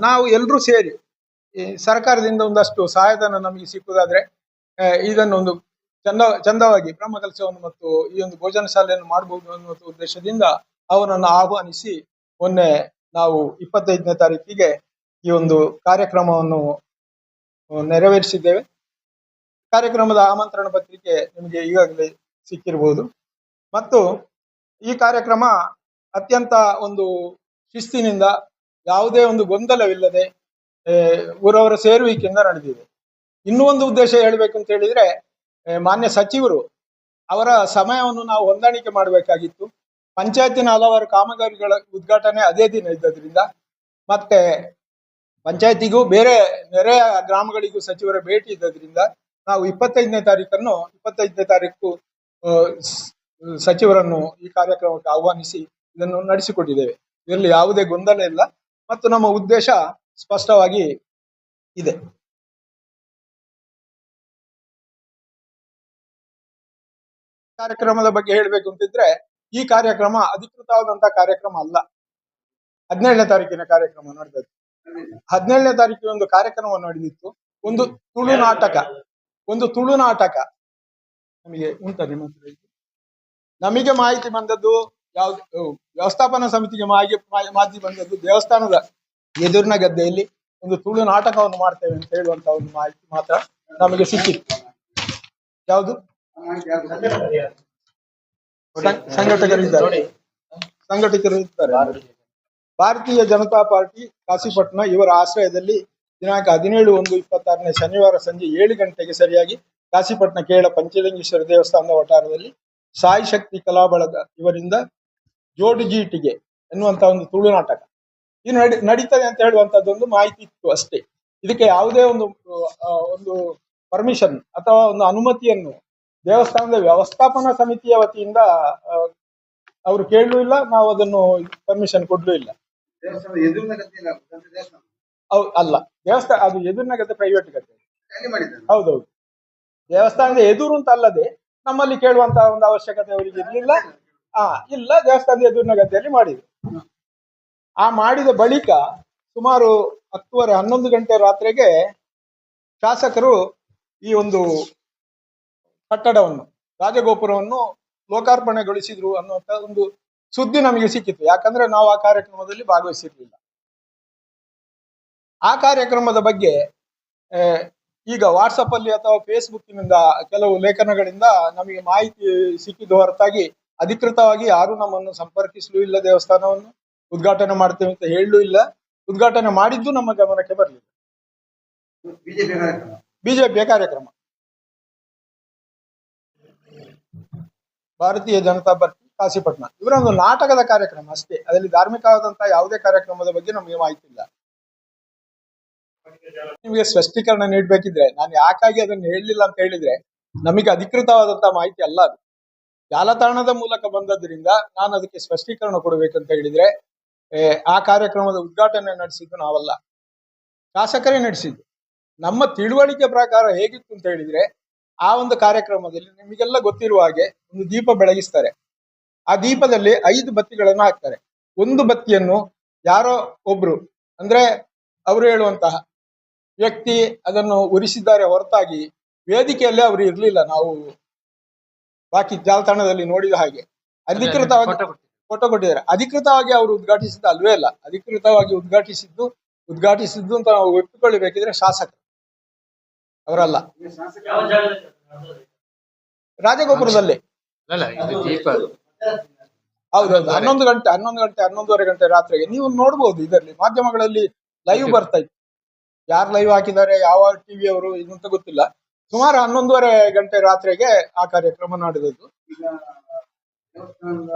Speaker 2: ನಾವು ಎಲ್ಲರೂ ಸೇರಿ ಈ ಸರ್ಕಾರದಿಂದ ಒಂದಷ್ಟು ಸಹಾಯಧನ ನಮಗೆ ಸಿಕ್ಕುದಾದ್ರೆ ಇದನ್ನೊಂದು ಚಂದವಾಗಿ ಬ್ರಹ್ಮಕಲಶವನ್ನು ಮತ್ತು ಈ ಒಂದು ಭೋಜನ ಶಾಲೆಯನ್ನು ಮಾಡಬಹುದು ಅನ್ನುವ ಉದ್ದೇಶದಿಂದ ಅವರನ್ನು ಆಹ್ವಾನಿಸಿ ಮೊನ್ನೆ ನಾವು 25ನೇ ತಾರೀಕಿಗೆ ಈ ಒಂದು ಕಾರ್ಯಕ್ರಮವನ್ನು ನೆರವೇರಿಸಿದ್ದೇವೆ. ಕಾರ್ಯಕ್ರಮದ ಆಮಂತ್ರಣ ಪತ್ರಿಕೆ ನಿಮಗೆ ಈಗಾಗಲೇ ಸಿಕ್ಕಿರಬಹುದು. ಮತ್ತು ಈ ಕಾರ್ಯಕ್ರಮ ಅತ್ಯಂತ ಒಂದು ಶಿಸ್ತಿನಿಂದ, ಯಾವುದೇ ಒಂದು ಗೊಂದಲವಿಲ್ಲದೆ ಊರವರ ಸೇರುವಿಕೆಯಿಂದ ನಡೆದಿದೆ. ಇನ್ನೂ ಒಂದು ಉದ್ದೇಶ ಹೇಳ್ಬೇಕು ಅಂತ ಹೇಳಿದ್ರೆ, ಮಾನ್ಯ ಸಚಿವರು ಅವರ ಸಮಯವನ್ನು ನಾವು ಹೊಂದಾಣಿಕೆ ಮಾಡಬೇಕಾಗಿತ್ತು. ಪಂಚಾಯತಿನ ಹಲವಾರು ಕಾಮಗಾರಿಗಳ ಉದ್ಘಾಟನೆ ಅದೇ ದಿನ ಇದ್ದದ್ರಿಂದ, ಮತ್ತೆ ಪಂಚಾಯತಿಗೂ ಬೇರೆ ನೆರೆಯ ಗ್ರಾಮಗಳಿಗೂ ಸಚಿವರ ಭೇಟಿ ಇದ್ದದ್ರಿಂದ ನಾವು 25ನೇ ತಾರೀಕು ಸಚಿವರನ್ನು ಈ ಕಾರ್ಯಕ್ರಮಕ್ಕೆ ಆಹ್ವಾನಿಸಿ ಇದನ್ನು ನಡೆಸಿಕೊಟ್ಟಿದ್ದೇವೆ. ಇದರಲ್ಲಿ ಯಾವುದೇ ಗೊಂದಲ ಇಲ್ಲ ಮತ್ತು ನಮ್ಮ ಉದ್ದೇಶ ಸ್ಪಷ್ಟವಾಗಿ ಇದೆ. ಕಾರ್ಯಕ್ರಮದ ಬಗ್ಗೆ ಹೇಳಬೇಕು ಅಂತಿದ್ರೆ, ಈ ಕಾರ್ಯಕ್ರಮ ಅಧಿಕೃತವಾದಂತಹ ಕಾರ್ಯಕ್ರಮ ಅಲ್ಲ. 17ನೇ ತಾರೀಕಿನ ಕಾರ್ಯಕ್ರಮ ನಡೆದದ್ದು. 17ನೇ ತಾರೀಕಿನ ಒಂದು ಕಾರ್ಯಕ್ರಮ ನಡೆದಿತ್ತು. ಒಂದು ತುಳು ನಾಟಕ ನಮಗೆ ಉಂಟ ನಿಮ್ಮ ಹತ್ರ? ನಮಗೆ ಮಾಹಿತಿ ಬಂದದ್ದು ಯಾವ್ದು, ವ್ಯವಸ್ಥಾಪನಾ ಸಮಿತಿಗೆ ಮಾಹಿತಿ ಬಂದದ್ದು ದೇವಸ್ಥಾನದ ಎದುರಿನ ಗದ್ದೆಯಲ್ಲಿ ಒಂದು ತುಳು ನಾಟಕವನ್ನು ಮಾಡ್ತೇವೆ ಅಂತ ಹೇಳುವಂತ ಒಂದು ಮಾಹಿತಿ ಮಾತ್ರ ನಮಗೆ ಸಿಕ್ಕಿತ್ತು. ಯಾವುದು ಸಂಘಟಕರಿದ್ದಾರೆ. ಭಾರತೀಯ ಜನತಾ ಪಾರ್ಟಿ ಕಾಶಿಪಟ್ಟಣ ಇವರ ಆಶ್ರಯದಲ್ಲಿ ದಿನಾಂಕ 17/1/26 ಶನಿವಾರ ಸಂಜೆ 7 ಗಂಟೆಗೆ ಸರಿಯಾಗಿ ಕಾಶಿಪಟ್ಟಣ ಕೇರಳ ಪಂಚಲಿಂಗೇಶ್ವರ ದೇವಸ್ಥಾನದ ವಠಾರದಲ್ಲಿ ಸಾಯಿ ಶಕ್ತಿ ಕಲಾ ಬಳಗ ಇವರಿಂದ ಜೋಡುಜೀಟಿಗೆ ಎನ್ನುವಂತ ಒಂದು ತುಳು ನಾಟಕ ಇದು ನಡೀತದೆ ಅಂತ ಹೇಳುವಂತದ್ದೊಂದು ಮಾಹಿತಿ ಇತ್ತು ಅಷ್ಟೇ. ಇದಕ್ಕೆ ಯಾವುದೇ ಒಂದು ಪರ್ಮಿಷನ್ ಅಥವಾ ಒಂದು ಅನುಮತಿಯನ್ನು ದೇವಸ್ಥಾನದ ವ್ಯವಸ್ಥಾಪನಾ ಸಮಿತಿಯ ವತಿಯಿಂದ ಅವರು ಕೇಳಲೂ ಇಲ್ಲ, ನಾವು ಅದನ್ನು ಪರ್ಮಿಷನ್ ಕೊಡ್ಲೂ ಇಲ್ಲ. ಅಲ್ಲ, ದೇವಸ್ಥಾನ ಅದು ಎದುರಿನ ಗದ್ದೆ, ಪ್ರೈವೇಟ್ ಗದ್ದೆ. ಹೌದೌದು, ದೇವಸ್ಥಾನದ ಎದುರು ಅಂತ ಅಲ್ಲದೆ ನಮ್ಮಲ್ಲಿ ಕೇಳುವಂತಹ ಒಂದು ಅವಶ್ಯಕತೆ ಅವರಿಗೆ ಇರ್ಲಿಲ್ಲ. ಇಲ್ಲ, ದೇವಸ್ಥಾನದ ಎದುರಿನ ಗದ್ದೆಯಲ್ಲಿ ಮಾಡಿದ್ರು. ಆ ಮಾಡಿದ ಬಳಿಕ ಸುಮಾರು 10:30-11 ಗಂಟೆ ರಾತ್ರಿಗೆ ಶಾಸಕರು ಈ ಒಂದು ಕಟ್ಟಡವನ್ನು, ರಾಜಗೋಪುರವನ್ನು ಲೋಕಾರ್ಪಣೆಗೊಳಿಸಿದ್ರು ಅನ್ನುವಂತ ಒಂದು ಸುದ್ದಿ ನಮಗೆ ಸಿಕ್ಕಿತ್ತು. ಯಾಕಂದ್ರೆ ನಾವು ಆ ಕಾರ್ಯಕ್ರಮದಲ್ಲಿ ಭಾಗವಹಿಸಿರ್ಲಿಲ್ಲ. ಆ ಕಾರ್ಯಕ್ರಮದ ಬಗ್ಗೆ ಈಗ ವಾಟ್ಸಪ್ ಅಲ್ಲಿ ಅಥವಾ ಫೇಸ್ಬುಕ್ನಿಂದ ಕೆಲವು ಲೇಖನಗಳಿಂದ ನಮಗೆ ಮಾಹಿತಿ ಸಿಕ್ಕಿದ್ದು ಹೊರತಾಗಿ ಅಧಿಕೃತವಾಗಿ ಯಾರು ನಮ್ಮನ್ನು ಸಂಪರ್ಕಿಸಲೂ ಇಲ್ಲ, ದೇವಸ್ಥಾನವನ್ನು ಉದ್ಘಾಟನೆ ಮಾಡ್ತೇವೆ ಅಂತ ಹೇಳಲೂ ಇಲ್ಲ. ಉದ್ಘಾಟನೆ ಮಾಡಿದ್ದು ನಮ್ಮ ಗಮನಕ್ಕೆ ಬರಲಿಲ್ಲ. ಬಿಜೆಪಿಯ ಕಾರ್ಯಕ್ರಮ, ಭಾರತೀಯ ಜನತಾ ಪಾರ್ಟಿ ಕಾಶಿಪಟ್ಟಣ ಇವರ ಒಂದು ನಾಟಕದ ಕಾರ್ಯಕ್ರಮ ಅಷ್ಟೇ. ಅದರಲ್ಲಿ ಧಾರ್ಮಿಕವಾದಂತಹ ಯಾವುದೇ ಕಾರ್ಯಕ್ರಮದ ಬಗ್ಗೆ ನಮಗೆ ಮಾಹಿತಿ ಇಲ್ಲ. ನಿಮಗೆ ಸ್ಪಷ್ಟೀಕರಣ ನೀಡಬೇಕಿದ್ರೆ ನಾನು ಯಾಕಾಗಿ ಅದನ್ನು ಹೇಳಲಿಲ್ಲ ಅಂತ ಹೇಳಿದ್ರೆ, ನಮಗೆ ಅಧಿಕೃತವಾದಂತಹ ಮಾಹಿತಿ ಅಲ್ಲ ಅದು, ಜಾಲತಾಣದ ಮೂಲಕ ಬಂದದ್ರಿಂದ ನಾನು ಅದಕ್ಕೆ ಸ್ಪಷ್ಟೀಕರಣ ಕೊಡಬೇಕಂತ ಹೇಳಿದ್ರೆ, ಆ ಕಾರ್ಯಕ್ರಮದ ಉದ್ಘಾಟನೆ ನಡೆಸಿದ್ದು ನಾವಲ್ಲ, ಶಾಸಕರೇ ನಡೆಸಿದ್ದು. ನಮ್ಮ ತಿಳುವಳಿಕೆ ಪ್ರಕಾರ ಹೇಗಿತ್ತು ಅಂತ ಹೇಳಿದ್ರೆ, ಆ ಒಂದು ಕಾರ್ಯಕ್ರಮದಲ್ಲಿ ನಿಮಗೆಲ್ಲ ಗೊತ್ತಿರುವ ಹಾಗೆ ಒಂದು ದೀಪ ಬೆಳಗಿಸ್ತಾರೆ. ಆ ದೀಪದಲ್ಲಿ 5 ಬತ್ತಿಗಳನ್ನು ಹಾಕ್ತಾರೆ. ಒಂದು ಬತ್ತಿಯನ್ನು ಯಾರೋ ಒಬ್ರು, ಅಂದ್ರೆ ಅವರು ಹೇಳುವಂತಹ ವ್ಯಕ್ತಿ ಅದನ್ನು ಉರಿಸಿದ್ದಾರೆ ಹೊರತಾಗಿ ವೇದಿಕೆಯಲ್ಲೇ ಅವರು ಇರ್ಲಿಲ್ಲ. ನಾವು ಬಾಕಿ ಜಾಲತಾಣದಲ್ಲಿ ನೋಡಿದ ಹಾಗೆ ಅಧಿಕೃತವಾಗಿ ಫೋಟೋ ಕೊಟ್ಟಿದ್ದಾರೆ. ಅಧಿಕೃತವಾಗಿ ಅವರು ಉದ್ಘಾಟಿಸಿದ್ದು ಅಲ್ವೇ ಅಲ್ಲ. ಅಧಿಕೃತವಾಗಿ ಉದ್ಘಾಟಿಸಿದ್ದು ಅಂತ ನಾವು ಒಪ್ಪಿಕೊಳ್ಳಬೇಕಿದ್ರೆ ಶಾಸಕರು, ಅವರಲ್ಲ. ರಾಜಗೋಪುರದಲ್ಲಿ ಹೌದೌದು, 11 ಗಂಟೆ 11:30 ರಾತ್ರಿಗೆ ನೀವು ನೋಡ್ಬೋದು. ಇದರಲ್ಲಿ ಮಾಧ್ಯಮಗಳಲ್ಲಿ ಲೈವ್ ಬರ್ತಾ ಇತ್ತು. ಯಾರು ಲೈವ್ ಹಾಕಿದ್ದಾರೆ, ಯಾವ ಟಿವಿ ಅವರು ಇದಂತ ಗೊತ್ತಿಲ್ಲ. ಸುಮಾರು 11:30 ರಾತ್ರಿಗೆ ಆ ಕಾರ್ಯಕ್ರಮ ನಡೆದದ್ದು.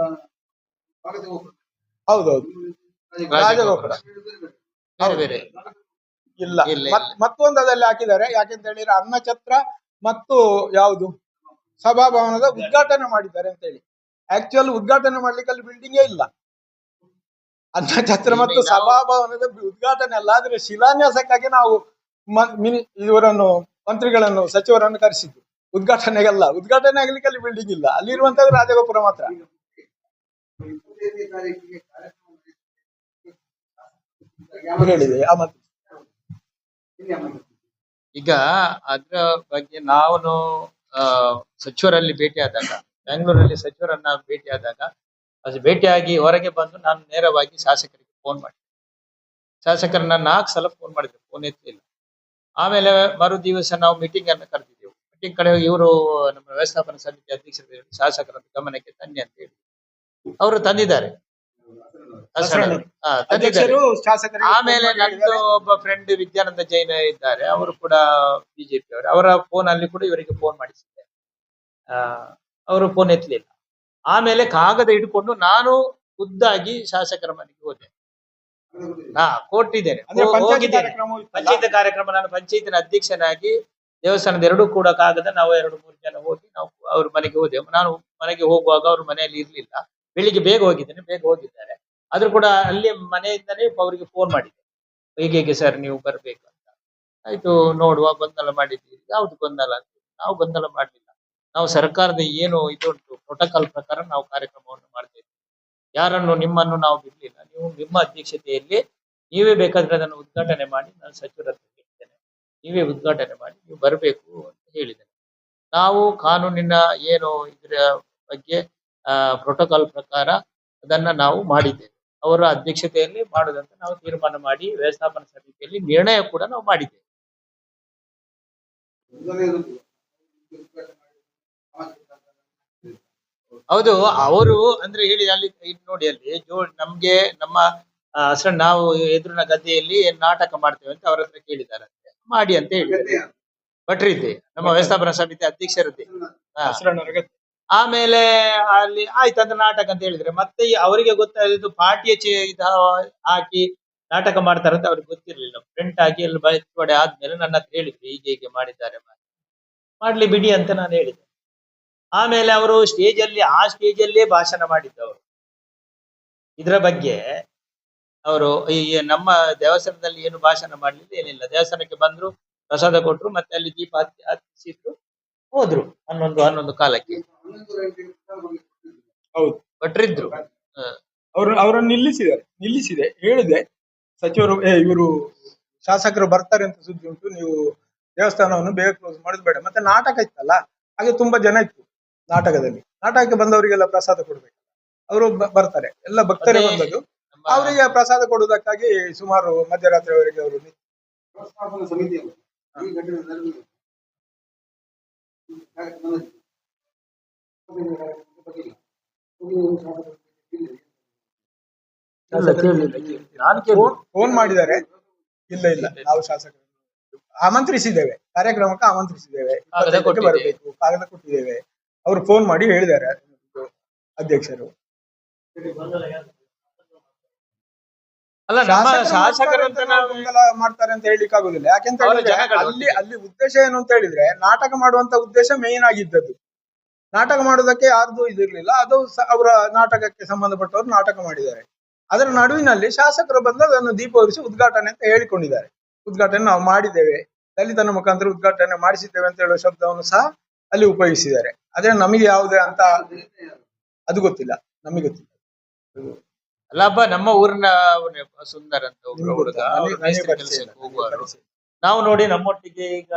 Speaker 2: ಹೌದೌದು, ರಾಜಗೋಪುರ
Speaker 1: ಬೇರೆ ಬೇರೆ
Speaker 2: ಇಲ್ಲ. ಮತ್ತೊಂದು ಅದಲ್ಲಿ ಹಾಕಿದ್ದಾರೆ. ಯಾಕೆಂತ ಹೇಳಿದ್ರೆ ಅನ್ನಛತ್ರ ಮತ್ತು ಯಾವುದು ಸಭಾಭವನದ ಉದ್ಘಾಟನೆ ಮಾಡಿದ್ದಾರೆ ಅಂತ ಹೇಳಿ. ಆಕ್ಚುಯಲ್ ಉದ್ಘಾಟನೆ ಮಾಡ್ಲಿಕ್ಕೆ ಅಲ್ಲಿ ಬಿಲ್ಡಿಂಗೇ ಇಲ್ಲ. ಅನ್ನಛತ್ರ ಮತ್ತು ಸಭಾಭವನದ ಉದ್ಘಾಟನೆ ಅಲ್ಲ, ಆದ್ರೆ ಶಿಲಾನ್ಯಾಸಕ್ಕಾಗಿ ನಾವು ಇವರನ್ನು ಮಂತ್ರಿಗಳನ್ನು ಸಚಿವರನ್ನು ಕರೆಸಿದ್ದು. ಉದ್ಘಾಟನೆಗಲ್ಲ. ಉದ್ಘಾಟನೆ ಆಗ್ಲಿಕ್ಕೆ ಅಲ್ಲಿ ಬಿಲ್ಡಿಂಗ್ ಇಲ್ಲ. ಅಲ್ಲಿರುವಂತದ್ದು ರಾಜಗೋಪುರ ಮಾತ್ರ. ಹೇಳಿದೆ ಆ ಮಂತ್ರಿ.
Speaker 1: ಈಗ ಅದ್ರ ಬಗ್ಗೆ ನಾನು ಸಚಿವರಲ್ಲಿ ಭೇಟಿಯಾದಾಗ, ಬೆಂಗಳೂರಲ್ಲಿ ಸಚಿವರನ್ನ ಭೇಟಿಯಾದಾಗ, ಅದು ಭೇಟಿಯಾಗಿ ಹೊರಗೆ ಬಂದು ನಾನು ನೇರವಾಗಿ ಶಾಸಕರಿಗೆ ಫೋನ್ ಮಾಡಿದೆ. ಶಾಸಕರನ್ನ 4 ಸಲ ಫೋನ್ ಮಾಡಿದ್ರು, ಫೋನ್ ಎತ್ತಲಿಲ್ಲ. ಆಮೇಲೆ ಮರು ದಿವಸ ನಾವು ಮೀಟಿಂಗ್ ಅನ್ನು ಕರೆದಿದ್ದೆವು. ಮೀಟಿಂಗ್ ಕಡೆ ಇವರು ನಮ್ಮ ವ್ಯವಸ್ಥಾಪನಾ ಸಮಿತಿ ಅಧ್ಯಕ್ಷರು ಶಾಸಕರ ಗಮನಕ್ಕೆ ತನ್ನಿ ಅಂತ ಹೇಳಿ ಅವರು ತಂದಿದ್ದಾರೆ. ಆಮೇಲೆ ನಂದು ಒಬ್ಬ ಫ್ರೆಂಡ್ ವಿದ್ಯಾನಂದ ಜೈನ ಇದ್ದಾರೆ, ಅವರು ಕೂಡ ಬಿಜೆಪಿ ಅವರು. ಅವರ ಫೋನ್ ಅಲ್ಲಿ ಕೂಡ ಇವರಿಗೆ ಫೋನ್ ಮಾಡಿಸಿದ್ದೆ, ಅವರು ಫೋನ್ ಎತ್ತಲಿಲ್ಲ. ಆಮೇಲೆ ಕಾಗದ ಹಿಡ್ಕೊಂಡು ನಾನು ಖುದ್ದಾಗಿ ಶಾಸಕರ ಮನೆಗೆ ಹೋದೆ. ಕೊಟ್ಟಿದ್ದೇನೆ, ಹೋಗಿದ್ದೇನೆ. ಪಂಚಾಯತ್ ಕಾರ್ಯಕ್ರಮ, ನಾನು ಪಂಚಾಯತಿನ ಅಧ್ಯಕ್ಷನಾಗಿ ದೇವಸ್ಥಾನದ ಎರಡೂ ಕೂಡ ಕಾಗದ ನಾವು 2-3 ಜನ ಹೋಗಿ ನಾವು ಅವ್ರ ಮನೆಗೆ ಹೋದೆವು. ನಾನು ಮನೆಗೆ ಹೋಗುವಾಗ ಅವ್ರ ಮನೆಯಲ್ಲಿ ಇರ್ಲಿಲ್ಲ. ಬೆಳಿಗ್ಗೆ ಬೇಗ ಹೋಗಿದ್ದಾರೆ. ಆದ್ರೂ ಕೂಡ ಅಲ್ಲಿ ಮನೆಯಿಂದನೇ ಅವರಿಗೆ ಫೋನ್ ಮಾಡಿದೆ, ಹೀಗೆ ಸರ್ ನೀವು ಬರ್ಬೇಕು ಅಂತ. ಆಯ್ತು, ನೋಡುವ, ಗೊಂದಲ ಮಾಡಿದ್ದೀರಿ. ಯಾವ್ದು ಗೊಂದಲ ಅಂತ? ನಾವು ಗೊಂದಲ ಮಾಡ್ಲಿಲ್ಲ. ನಾವು ಸರ್ಕಾರದ ಏನು ಇದುಂಟು ಪ್ರೋಟೋಕಾಲ್ ಪ್ರಕಾರ ನಾವು ಕಾರ್ಯಕ್ರಮವನ್ನು ಮಾಡ್ತಾ ಇದ್ದೀವಿ. ಯಾರನ್ನು ನಿಮ್ಮನ್ನು ನಾವು ಬಿಡ್ಲಿಲ್ಲ. ನೀವು ನಿಮ್ಮ ಅಧ್ಯಕ್ಷತೆಯಲ್ಲಿ ನೀವೇ ಬೇಕಾದ್ರೆ ಅದನ್ನು ಉದ್ಘಾಟನೆ ಮಾಡಿ, ನಾನು ಸಚಿವರ ಹತ್ರ ಹೇಳ್ತೇನೆ, ನೀವೇ ಉದ್ಘಾಟನೆ ಮಾಡಿ, ನೀವು ಬರಬೇಕು ಅಂತ ಹೇಳಿದ್ದೇನೆ. ನಾವು ಕಾನೂನಿನ ಏನು ಇದರ ಬಗ್ಗೆ ಪ್ರೋಟೋಕಾಲ್ ಪ್ರಕಾರ ಅದನ್ನ ನಾವು ಮಾಡಿದ್ದೇವೆ. ಅವರ ಅಧ್ಯಕ್ಷತೆಯಲ್ಲಿ ಮಾಡುದಂತ ನಾವು ತೀರ್ಮಾನ ಮಾಡಿ ವ್ಯವಸ್ಥಾಪನಾ ಸಮಿತಿಯಲ್ಲಿ ನಿರ್ಣಯ ಕೂಡ ನಾವು ಮಾಡಿದ್ದೇವೆ. ಹೌದು, ಅವರು ಅಂದ್ರೆ ಹೇಳಿ ಅಲ್ಲಿ ನೋಡಿ, ಅಲ್ಲಿ ನಮ್ಗೆ ನಮ್ಮ ನಾವು ಎದುರಿನ ಗದ್ದೆಯಲ್ಲಿ ನಾಟಕ ಮಾಡ್ತೇವೆ ಅಂತ ಅವ್ರ ಹತ್ರ ಕೇಳಿದಾರಂತೆ, ಮಾಡಿ ಅಂತ ಹೇಳಿದ್ದಾರೆ. ಭಟ್ರಿದ್ದೆ, ನಮ್ಮ ವ್ಯವಸ್ಥಾಪನಾ ಸಮಿತಿ ಅಧ್ಯಕ್ಷರದ್ದೇ. ಆಮೇಲೆ ಅಲ್ಲಿ ಆಯ್ತಂದ್ರೆ ನಾಟಕ ಅಂತ ಹೇಳಿದ್ರೆ, ಮತ್ತೆ ಅವರಿಗೆ ಗೊತ್ತಾಗಿದ್ದು ಪಾರ್ಟಿಯ ಹಾಕಿ ನಾಟಕ ಮಾಡ್ತಾರಂತ ಅವ್ರಿಗೆ ಗೊತ್ತಿರ್ಲಿಲ್ಲ. ಪ್ರಿಂಟ್ ಹಾಕಿ ಎಲ್ಲ ಬಯಸ್ಪಡೆ ಆದ್ಮೇಲೆ ನನ್ನ ಹತ್ರ ಹೇಳಿದ್ರು, ಹೀಗೆ ಮಾಡಿದ್ದಾರೆ, ಮಾಡ್ಲಿ ಬಿಡಿ ಅಂತ ನಾನು ಹೇಳಿದೆ. ಆಮೇಲೆ ಅವರು ಆ ಸ್ಟೇಜಲ್ಲೇ ಭಾಷಣ ಮಾಡಿದ್ದವರು ಇದ್ರ ಬಗ್ಗೆ. ಅವರು ಈ ನಮ್ಮ ದೇವಸ್ಥಾನದಲ್ಲಿ ಏನು ಭಾಷಣ ಮಾಡ್ಲಿಲ್ಲ, ಏನಿಲ್ಲ. ದೇವಸ್ಥಾನಕ್ಕೆ ಬಂದ್ರು, ಪ್ರಸಾದ ಕೊಟ್ರು, ಮತ್ತೆ ಅಲ್ಲಿ ದೀಪ ಹತ್ತಿಸಿದ್ರು, ಹೋದ್ರು. 11 ಕಾಲಕ್ಕೆ
Speaker 2: ಹೌದು
Speaker 1: ಭಟ್ರಿದ್ರು.
Speaker 2: ಅವರನ್ನು ನಿಲ್ಲಿಸಿದೆ. ಹೇಳಿದೆ ಸಚಿವರು, ಇವರು ಶಾಸಕರು ಬರ್ತಾರೆ ಅಂತ ಸುದ್ದಿ ಉಂಟು, ನೀವು ದೇವಸ್ಥಾನವನ್ನು ಬೇಗ ಕ್ಲೋಸ್ ಮಾಡೋದು ಬೇಡ. ಮತ್ತೆ ನಾಟಕ ಇತ್ತಲ್ಲ, ಹಾಗೆ ತುಂಬಾ ಜನ ಇತ್ತು ನಾಟಕದಲ್ಲಿ. ನಾಟಕಕ್ಕೆ ಬಂದವರಿಗೆಲ್ಲ ಪ್ರಸಾದ ಕೊಡ್ಬೇಕು. ಅವರು ಬರ್ತಾರೆ, ಎಲ್ಲ ಭಕ್ತರೇ ಬಂದದ್ದು. ಅವರಿಗೆ ಪ್ರಸಾದ ಕೊಡುವುದಕ್ಕಾಗಿ ಸುಮಾರು ಮಧ್ಯರಾತ್ರಿವರೆಗೆ ಅವರು ಫೋನ್ ಮಾಡಿದ್ದಾರೆ. ಇಲ್ಲ, ನಾವು ಶಾಸಕರು ಆಮಂತ್ರಿಸಿದ್ದೇವೆ, ಕಾರ್ಯಕ್ರಮಕ್ಕೆ ಆಮಂತ್ರಿಸಿದ್ದೇವೆ, ಬರಬೇಕು, ಕಾಗದ ಕೊಟ್ಟಿದ್ದೇವೆ. ಅವರು ಫೋನ್ ಮಾಡಿ ಹೇಳಿದ್ದಾರೆ ಅಧ್ಯಕ್ಷರು.
Speaker 1: ಅಲ್ಲ, ನಮ್ಮ ಶಾಸಕರು
Speaker 2: ಮಾಡ್ತಾರೆ ಅಂತ ಹೇಳಿಕ್ ಆಗುದಿಲ್ಲ. ಯಾಕೆಂತ ಹೇಳಿದ್ರೆ ಅಲ್ಲಿ ಉದ್ದೇಶ ಏನು ಅಂತ ಹೇಳಿದ್ರೆ, ನಾಟಕ ಮಾಡುವಂತ ಉದ್ದೇಶ ಮೇನ್ ಆಗಿದ್ದದ್ದು. ನಾಟಕ ಮಾಡುವುದಕ್ಕೆ ಯಾರ್ದು ಇದಿರ್ಲಿಲ್ಲ. ಅದು ಅವರ ನಾಟಕಕ್ಕೆ ಸಂಬಂಧಪಟ್ಟವರು ನಾಟಕ ಮಾಡಿದ್ದಾರೆ. ಅದರ ನಡುವಿನಲ್ಲಿ ಶಾಸಕರು ಬಂದು ಅದನ್ನು ದೀಪ ಉರಿಸಿ ಉದ್ಘಾಟನೆ ಅಂತ ಹೇಳಿಕೊಂಡಿದ್ದಾರೆ. ಉದ್ಘಾಟನೆ ನಾವು ಮಾಡಿದ್ದೇವೆ, ದಲಿತನ ಮುಖಾಂತರ ಉದ್ಘಾಟನೆ ಮಾಡಿಸಿದ್ದೇವೆ ಅಂತ ಹೇಳುವ ಶಬ್ದವನ್ನು ಸಹ ಅಲ್ಲಿ ಉಪಯೋಗಿಸಿದ್ದಾರೆ. ಆದ್ರೆ ನಮಗೆ ಯಾವುದೇ ಅಂತ ಅದು ಗೊತ್ತಿಲ್ಲ, ನಮಗೆ ಗೊತ್ತಿಲ್ಲ.
Speaker 1: ಅಲ್ಲಪ್ಪ, ನಮ್ಮ ಊರಿನ ಸುಂದರ್ ಅಂತ ಒಬ್ರು ಹುಡುಗ ಕೆಲಸಕ್ಕೆ ಹೋಗುವರು. ನಾವು ನೋಡಿ ನಮ್ಮೊಟ್ಟಿಗೆ ಈಗ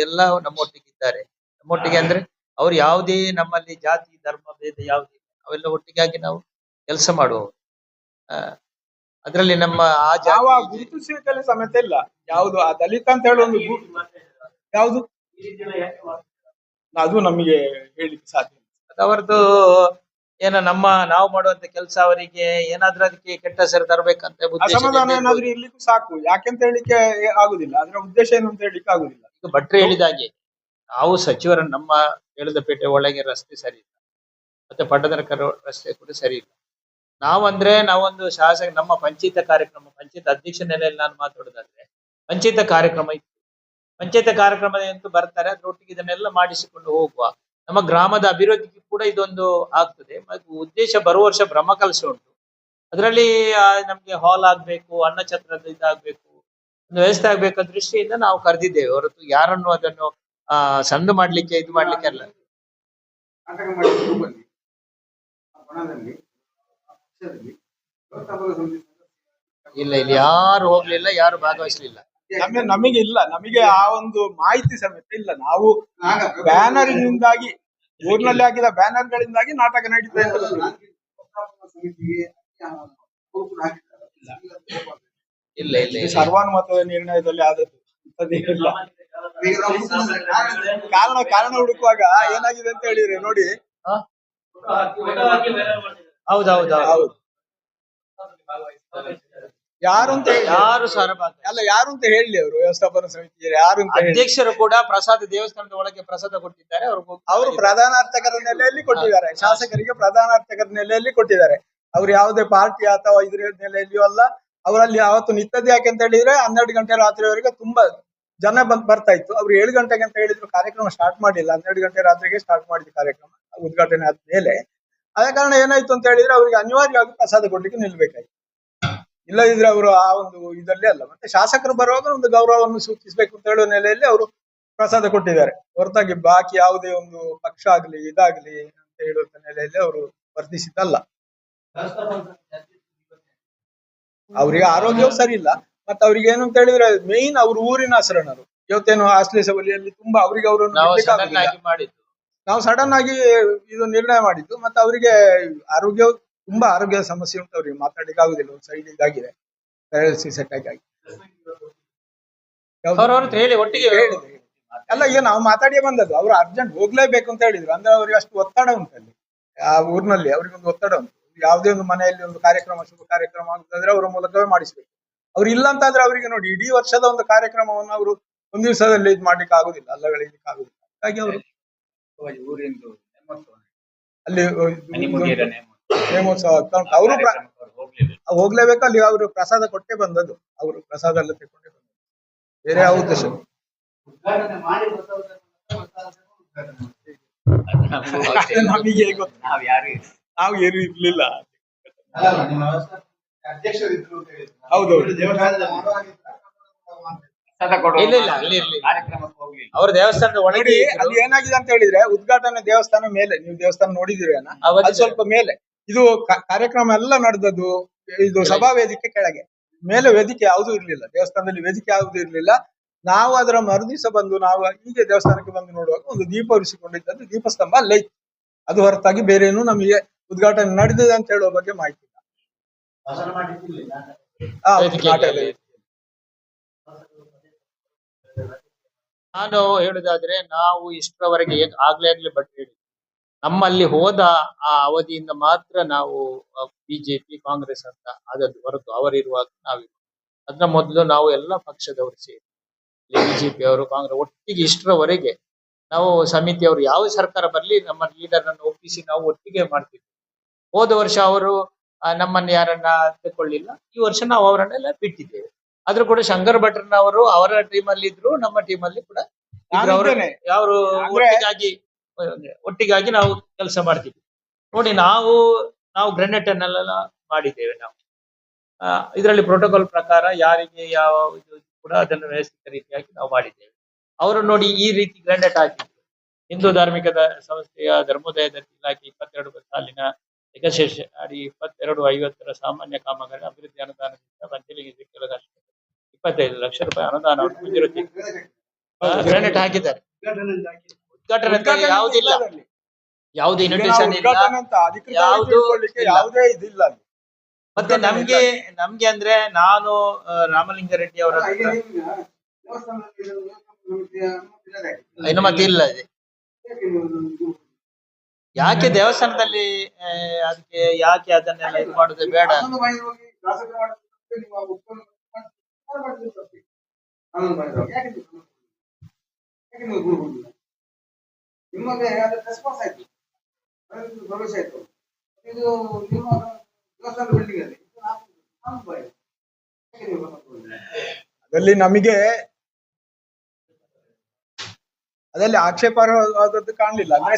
Speaker 1: ಎಲ್ಲ ನಮ್ಮೊಟ್ಟಿಗೆ ಇದ್ದಾರೆ. ನಮ್ಮೊಟ್ಟಿಗೆ ಅಂದ್ರೆ ಅವ್ರು ಯಾವುದೇ ನಮ್ಮಲ್ಲಿ ಜಾತಿ ಧರ್ಮ ಭೇದ ಯಾವುದೇ ಅವೆಲ್ಲ ಒಟ್ಟಿಗಾಗಿ ನಾವು ಕೆಲಸ ಮಾಡುವವರು. ಅದ್ರಲ್ಲಿ ನಮ್ಮ ಆ
Speaker 2: ಗುರುತಿಸುವಿಕೆಯಲ್ಲಿ ಸಮೇತ ಇಲ್ಲ. ಯಾವುದು ಆ ದಲಿತ ಅಂತ ಹೇಳುವ ಒಂದು ಯಾವುದು ಅದು ನಮಗೆ ಹೇಳಿಕ್ಕೆ ಸಾಧ್ಯ.
Speaker 1: ಅವರದ್ದು ನಾವು ಮಾಡುವಂತ ಕೆಲಸ ಅವರಿಗೆ ಏನಾದ್ರೂ ಅದಕ್ಕೆ ಕೆಟ್ಟ ಹೆಸರು ತರಬೇಕಂತ
Speaker 2: ಅಸಮಾಧಾನ
Speaker 1: ಉದ್ದೇಶ
Speaker 2: ಏನಾದ್ರೂ ಇರ್ಲಿಕ್ಕೂ ಸಾಕು, ಯಾಕೆಂತ ಹೇಳಿಕ್ಕೆ ಆಗುದಿಲ್ಲ, ಅದರ ಉದ್ದೇಶ ಏನು ಅಂತ ಹೇಳಿಕ್ಕೆ ಆಗುದಿಲ್ಲ.
Speaker 1: ಭಟ್ರು ಹೇಳಿದ ಹಾಗೆ ನಾವು ಸಚಿವರನ್ನು ನಮ್ಮ ಪೇಟೆ ಒಳಗೆ ರಸ್ತೆ ಸರಿ ಇಲ್ಲ, ಮತ್ತೆ ಪಟ್ಟದರ ರಸ್ತೆ ಕೂಡ ಸರಿ ಇಲ್ಲ. ನಾವೊಂದು ಶಾಸಕ, ನಮ್ಮ ಪಂಚಾಯತ್ ಕಾರ್ಯಕ್ರಮ, ಪಂಚಾಯತ್ ಅಧ್ಯಕ್ಷ ನೆಲೆಯಲ್ಲಿ ನಾನು ಮಾತಾಡೋದಾದ್ರೆ ಪಂಚಾಯತ್ ಕಾರ್ಯಕ್ರಮ ಇತ್ತು. ಪಂಚಾಯತ್ ಕಾರ್ಯಕ್ರಮದ ಅಂತೂ ಬರ್ತಾರೆ, ಅದ್ರೊಟ್ಟಿಗೆ ಇದನ್ನೆಲ್ಲ ಮಾಡಿಸಿಕೊಂಡು ಹೋಗುವ. ನಮ್ಮ ಗ್ರಾಮದ ಅಭಿವೃದ್ಧಿಗೆ ಕೂಡ ಇದೊಂದು ಆಗ್ತದೆ. ಮತ್ತು ಉದ್ದೇಶ ಬರುವ ವರ್ಷ ಬ್ರಹ್ಮಕಲಶ ಉಂಟು, ಅದರಲ್ಲಿ ನಮ್ಗೆ ಹಾಲ್ ಆಗ್ಬೇಕು, ಅನ್ನಛತ್ರದ ಇದಾಗ್ಬೇಕು, ಒಂದು ವ್ಯವಸ್ಥೆ ಆಗ್ಬೇಕಂತ ದೃಷ್ಟಿಯಿಂದ ನಾವು ಕರೆದಿದ್ದೇವೆ ಹೊರತು ಯಾರನ್ನು ಅದನ್ನು ಸಂದು ಮಾಡ್ಲಿಕ್ಕೆ ಇದು ಮಾಡ್ಲಿಕ್ಕೆ ಅಲ್ಲ. ಇಲ್ಲ, ಇಲ್ಲಿ ಯಾರು ಹೋಗ್ಲಿಲ್ಲ, ಯಾರು ಭಾಗವಹಿಸ್ಲಿಲ್ಲ.
Speaker 2: ನಮಗೆ ಇಲ್ಲ, ನಮಗೆ ಆ ಒಂದು ಮಾಹಿತಿ ಸಮೇತ ಇಲ್ಲ. ನಾವು ಬ್ಯಾನರ್ನಿಂದಾಗಿ, ಊರಿನಲ್ಲಿ ಹಾಕಿದ ಬ್ಯಾನರ್ಗಳಿಂದಾಗಿ ನಾಟಕ ನಡೀತಾ ಇತ್ತು.
Speaker 1: ಇಲ್ಲ ಇಲ್ಲ,
Speaker 2: ಸರ್ವಾನುಮತದ ನಿರ್ಣಯದಲ್ಲಿ ಆದದ್ದು ಇಲ್ಲ. ಕಾರಣ ಹುಡುಕುವಾಗ ಏನಾಗಿದೆ ಅಂತ ಹೇಳಿದ್ರೆ ನೋಡಿ.
Speaker 1: ಹೌದೌದು,
Speaker 2: ಯಾರು ಅಂತ
Speaker 1: ಯಾರು
Speaker 2: ಯಾರು ಅಂತ ಹೇಳಿ ಅವರು ವ್ಯವಸ್ಥಾಪನಾ ಸಮಿತಿ ಯಾರು ಅಂತ
Speaker 1: ಅಧ್ಯಕ್ಷರು ಕೂಡ ಪ್ರಸಾದ ದೇವಸ್ಥಾನದ ಒಳಗೆ ಪ್ರಸಾದ ಕೊಟ್ಟಿದ್ದಾರೆ.
Speaker 2: ಅವರು ಪ್ರಧಾನ ಅರ್ಚಕರ ನೆಲೆಯಲ್ಲಿ ಕೊಟ್ಟಿದ್ದಾರೆ, ಶಾಸಕರಿಗೆ ಪ್ರಧಾನ ಅರ್ಚಕರ ನೆಲೆಯಲ್ಲಿ ಕೊಟ್ಟಿದ್ದಾರೆ. ಅವ್ರು ಯಾವುದೇ ಪಾರ್ಟಿ ಅಥವಾ ಇದ್ರ ನೆಲೆಯಲ್ಲಿಯೂ ಅಲ್ಲ. ಅವರಲ್ಲಿ ಅವತ್ತು ನಿಂತದ್ದು ಯಾಕೆ ಅಂತ ಹೇಳಿದ್ರೆ 12 ಗಂಟೆ ರಾತ್ರಿವರೆಗೆ ತುಂಬಾ ಜನ ಬರ್ತಾ ಇತ್ತು. ಅವ್ರು 7 ಗಂಟೆಗೆ ಅಂತ ಹೇಳಿದ್ರು, ಕಾರ್ಯಕ್ರಮ ಸ್ಟಾರ್ಟ್ ಮಾಡಿಲ್ಲ. 12 ಗಂಟೆ ರಾತ್ರಿಗೆ ಸ್ಟಾರ್ಟ್ ಮಾಡಿದ ಕಾರ್ಯಕ್ರಮ ಉದ್ಘಾಟನೆ ಆದ ಮೇಲೆ. ಆದ ಕಾರಣ ಏನಾಯ್ತು ಅಂತ ಹೇಳಿದ್ರೆ ಅವರಿಗೆ ಅನಿವಾರ್ಯವಾಗಿ ಪ್ರಸಾದ ಕೊಡ್ಲಿಕ್ಕೆ ನಿಲ್ಬೇಕಾಯ್ತು. ಇಲ್ಲದಿದ್ರೆ ಅವರು ಆ ಒಂದು ಇದರಲ್ಲಿ ಅಲ್ಲ. ಮತ್ತೆ ಶಾಸಕರು ಬರುವಾಗ ಒಂದು ಗೌರವವನ್ನು ಸೂಚಿಸಬೇಕು ಅಂತ ಹೇಳುವ ನೆಲೆಯಲ್ಲಿ ಅವರು ಪ್ರಸಾದ ಕೊಟ್ಟಿದ್ದಾರೆ, ಹೊರತಾಗಿ ಬಾಕಿ ಯಾವುದೇ ಒಂದು ಪಕ್ಷ ಆಗ್ಲಿ ಇದಾಗ್ಲಿ ಅಂತ ಹೇಳುವಂತ ನೆಲೆಯಲ್ಲಿ ಅವರು ವರ್ತಿಸಿದ್ದಲ್ಲ. ಅವ್ರಿಗೆ ಆರೋಗ್ಯವೂ ಸರಿ ಇಲ್ಲ. ಮತ್ತೆ ಅವ್ರಿಗೆ ಏನು ಅಂತ ಹೇಳಿದ್ರೆ ಮೇನ್ ಅವ್ರ ಊರಿನ ಹಸರಣರು ಇವತ್ತೇನು ಆಶ್ಲೇಷ ಬಲಿಯಲ್ಲಿ ತುಂಬಾ ಅವರಿಗೆ ಅವರನ್ನು ನಾವು ಸಡನ್ ಆಗಿ ಇದು ನಿರ್ಣಯ ಮಾಡಿದ್ದು. ಮತ್ತೆ ಅವರಿಗೆ ತುಂಬಾ ಆರೋಗ್ಯದ ಸಮಸ್ಯೆ ಉಂಟು, ಅವ್ರಿಗೆ ಮಾತಾಡ್ಲಿಕ್ಕೆ ಆಗುದಿಲ್ಲ. ಒಂದು ಸೈಡ್ ಇದಾಗಿದೆ, ಪ್ಯಾರಾಲಿಸಿಸ್ ಅಟ್ಯಾಕ್ ಆಗಿ. ಅಲ್ಲ, ಈಗ ನಾವು ಮಾತಾಡಿಯೇ ಬಂದದ್ದು. ಅವರು ಅರ್ಜೆಂಟ್ ಹೋಗ್ಲೇಬೇಕು ಅಂತ ಹೇಳಿದ್ರು. ಅಂದ್ರೆ ಅವ್ರಿಗೆ ಅಷ್ಟು ಒತ್ತಡ ಉಂಟಲ್ಲಿ ಆ ಊರಿನಲ್ಲಿ, ಅವ್ರಿಗೊಂದು ಒತ್ತಡ ಉಂಟು. ಯಾವುದೇ ಒಂದು ಮನೆಯಲ್ಲಿ ಒಂದು ಕಾರ್ಯಕ್ರಮ, ಶುಭ ಕಾರ್ಯಕ್ರಮ ಆಗುದಾದ್ರೆ ಅವರ ಮೂಲಕವೇ ಮಾಡಿಸ್ಬೇಕು. ಅವ್ರು ಇಲ್ಲ ಅಂತಂದ್ರೆ ಅವರಿಗೆ ನೋಡಿ ಇಡೀ ವರ್ಷದ ಒಂದು ಕಾರ್ಯಕ್ರಮವನ್ನು ಅವರು ಒಂದು ದಿವಸದಲ್ಲಿ ಇದು ಮಾಡ್ಲಿಕ್ಕೆ ಆಗುದಿಲ್ಲ, ಅಲ್ಲಗಳಿಲಿಕ್ಕೆ ಆಗುದಿಲ್ಲ. ಹಾಗಾಗಿ ಅವರು ಅಲ್ಲಿ ನೇಮೋತ್ಸವ ಅವರು ಹೋಗ್ಲೇಬೇಕು. ಅಲ್ಲಿ ಅವರು ಪ್ರಸಾದ ಕೊಟ್ಟೆ ಬಂದದ್ದು, ಅವರು ಪ್ರಸಾದ ಎಲ್ಲ ತೆಕೊಂಡೇ ಬಂದದ್ದು, ಬೇರೆ ಯಾವ ಉದ್ದೇಶ. ನಮಗೆ ನಾವು ಏನು ಇರ್ಲಿಲ್ಲ. ಹೌದೌದು,
Speaker 1: ಅವ್ರ ದೇವಸ್ಥಾನದ ಒಳಗೆ
Speaker 2: ಅಲ್ಲಿ ಏನಾಗಿದೆ ಅಂತ ಹೇಳಿದ್ರೆ ಉದ್ಘಾಟನೆ ದೇವಸ್ಥಾನ ಮೇಲೆ, ನೀವು ದೇವಸ್ಥಾನ ನೋಡಿದಿರಿ ಅದು ಸ್ವಲ್ಪ ಮೇಲೆ. ಇದು ಕಾರ್ಯಕ್ರಮ ಎಲ್ಲ ನಡೆದದ್ದು ಇದು ಸಭಾ ವೇದಿಕೆ ಕೆಳಗೆ, ಮೇಲೆ ವೇದಿಕೆ ಯಾವುದೂ ಇರ್ಲಿಲ್ಲ. ದೇವಸ್ಥಾನದಲ್ಲಿ ವೇದಿಕೆ ಯಾವುದೂ ಇರ್ಲಿಲ್ಲ. ನಾವು ಅದರ ಮರುದಿವಸ ಬಂದು ನಾವು ಹೀಗೆ ದೇವಸ್ಥಾನಕ್ಕೆ ಬಂದು ನೋಡುವಾಗ ಒಂದು ದೀಪ ಉರಿಸಿಕೊಂಡಿದ್ದದ್ದು ದೀಪಸ್ತಂಭ ಅಲ್ಲೇ ಇತ್ತು. ಅದು ಹೊರತಾಗಿ ಬೇರೆ ಏನು ನಮಗೆ ಉದ್ಘಾಟನೆ ನಡೆದಿದೆ ಅಂತ ಹೇಳುವ ಬಗ್ಗೆ ಮಾಹಿತಿ ಇಲ್ಲ.
Speaker 1: ನಾನು ಹೇಳುದಾದ್ರೆ ನಾವು ಇಷ್ಟರವರೆಗೆ ಆಗ್ಲೇ ಬಟ್ ಹೇಳಿ ನಮ್ಮಲ್ಲಿ ಹೋದ ಆ ಅವಧಿಯಿಂದ ಮಾತ್ರ ನಾವು ಬಿಜೆಪಿ ಕಾಂಗ್ರೆಸ್ ಅಂತ ಆದದ್ದು ಹೊರತು ಅವರಿರುವಾಗ ಅದನ್ನ ಮೊದಲು ನಾವು ಎಲ್ಲ ಪಕ್ಷದವರು ಸೇರಿ ಬಿಜೆಪಿ ಅವರು ಕಾಂಗ್ರೆಸ್ ಒಟ್ಟಿಗೆ ಇಷ್ಟರವರೆಗೆ ನಾವು ಸಮಿತಿಯವರು ಯಾವ ಸರ್ಕಾರ ಬರ್ಲಿ ನಮ್ಮ ಲೀಡರ್ ಅನ್ನು ಒಪ್ಪಿಸಿ ನಾವು ಒಟ್ಟಿಗೆ ಮಾಡ್ತಿದ್ವಿ. ಹೋದ ವರ್ಷ ಅವರು ನಮ್ಮನ್ನು ಯಾರನ್ನ ತಗೊಳ್ಳಿಲ್ಲ, ಈ ವರ್ಷ ನಾವು ಅವರನ್ನೆಲ್ಲ ಬಿಟ್ಟಿದ್ದೇವೆ. ಆದ್ರೂ ಕೂಡ ಶಂಕರ್ ಭಟ್ರನವರು ಅವರ ಟೀಮಲ್ಲಿ ಇದ್ರು, ನಮ್ಮ ಟೀಮಲ್ಲಿ ಕೂಡ ಯಾರು ಒಟ್ಟಿಗಾಗಿ ನಾವು ಕೆಲಸ ಮಾಡ್ತಿದ್ವಿ. ನೋಡಿ, ನಾವು ಗ್ರೆನೇಟ್ ಅನ್ನೆಲ್ಲ ಮಾಡಿದ್ದೇವೆ. ನಾವು ಇದರಲ್ಲಿ ಪ್ರೋಟೋಕಾಲ್ ಪ್ರಕಾರ ಯಾರಿಗೆ ಯಾವ ಇದು ಕೂಡ ಅದನ್ನು ವ್ಯವಸ್ಥಿತ ರೀತಿಯಾಗಿ ನಾವು ಮಾಡಿದ್ದೇವೆ. ಅವರು ನೋಡಿ ಈ ರೀತಿ ಗ್ರೆನೇಟ್ ಹಾಕಿದ್ರು. ಹಿಂದೂ ಧಾರ್ಮಿಕ ಸಂಸ್ಥೆಯ ಧರ್ಮೋದಯದ ಇಲಾಖೆ 22 ಸಾಲಿನ ಎಕಶೇಷ ಅಡಿ 2250 ಸಾಮಾನ್ಯ ಕಾಮಗಾರಿ ಅಭಿವೃದ್ಧಿ ಅನುದಾನದಿಂದ ಪಂಚಲಿಗೆ 25 ಲಕ್ಷ ರೂಪಾಯಿ ಅನುದಾನವನ್ನು ಹೊಂದಿರುತ್ತೆ. ಗ್ರೆನೇಟ್ ಹಾಕಿದ್ದಾರೆ. ಉದ್ಘಾಟನೆ ಯಾವುದಿಲ್ಲ, ಯಾವುದೇ ಇನ್ವಿಟೇಷನ್ ಇಲ್ಲ,
Speaker 2: ಯಾವುದೇ ಇದಿಲ್ಲ.
Speaker 1: ಮತ್ತೆ ನಮ್ಗೆ ಅಂದ್ರೆ ನಾನು ರಾಮಲಿಂಗಾರೆಡ್ಡಿ ಅವರ ಅನುಮತಿ ಇಲ್ಲ. ಯಾಕೆ ದೇವಸ್ಥಾನದಲ್ಲಿ ಅದಕ್ಕೆ ಯಾಕೆ ಅದನ್ನೆಲ್ಲ ಇದು ಮಾಡುದು ಬೇಡ?
Speaker 2: ಆನಂದ ಬಾಯಿಗೆ ಹೋಗಿ ಶಾಸಕರು ಮಾಡಿದ್ದಕ್ಕೆ ನೀವು ಆ ಉತ್ಪನ್ನ ಮಾಡಿದ್ದು ತಪ್ಪು. ಆನಂದ ಬಾಯಿಗೆ ಯಾಕೆ ನೀವು ಯಾಕೆ ನೀವು ದೂರು ಕೊಡಲಿಲ್ಲ? ನಿಮಗೆ ಅದು ರೆಸ್ಪಾನ್ಸ್ ಆಯ್ತು, ಅದಕ್ಕೆ ಪ್ರವೇಶ ಆಯ್ತು. ಇದು ನಿಮ್ಮ ದೇವಸ್ಥಾನದ ಬಿಲ್ಡಿಂಗ್ ಅಲ್ಲಿ ಆನಂದ ಬಾಯಿ ಯಾಕೆ ನೀವು ಅದರಲ್ಲಿ ನಮಗೆ ಅದರಲ್ಲಿ ಆಕ್ಷೇಪಾರ್ಹವಾದದ್ದು ಕಾಣಲಿಲ್ಲ. ಅಂದ್ರೆ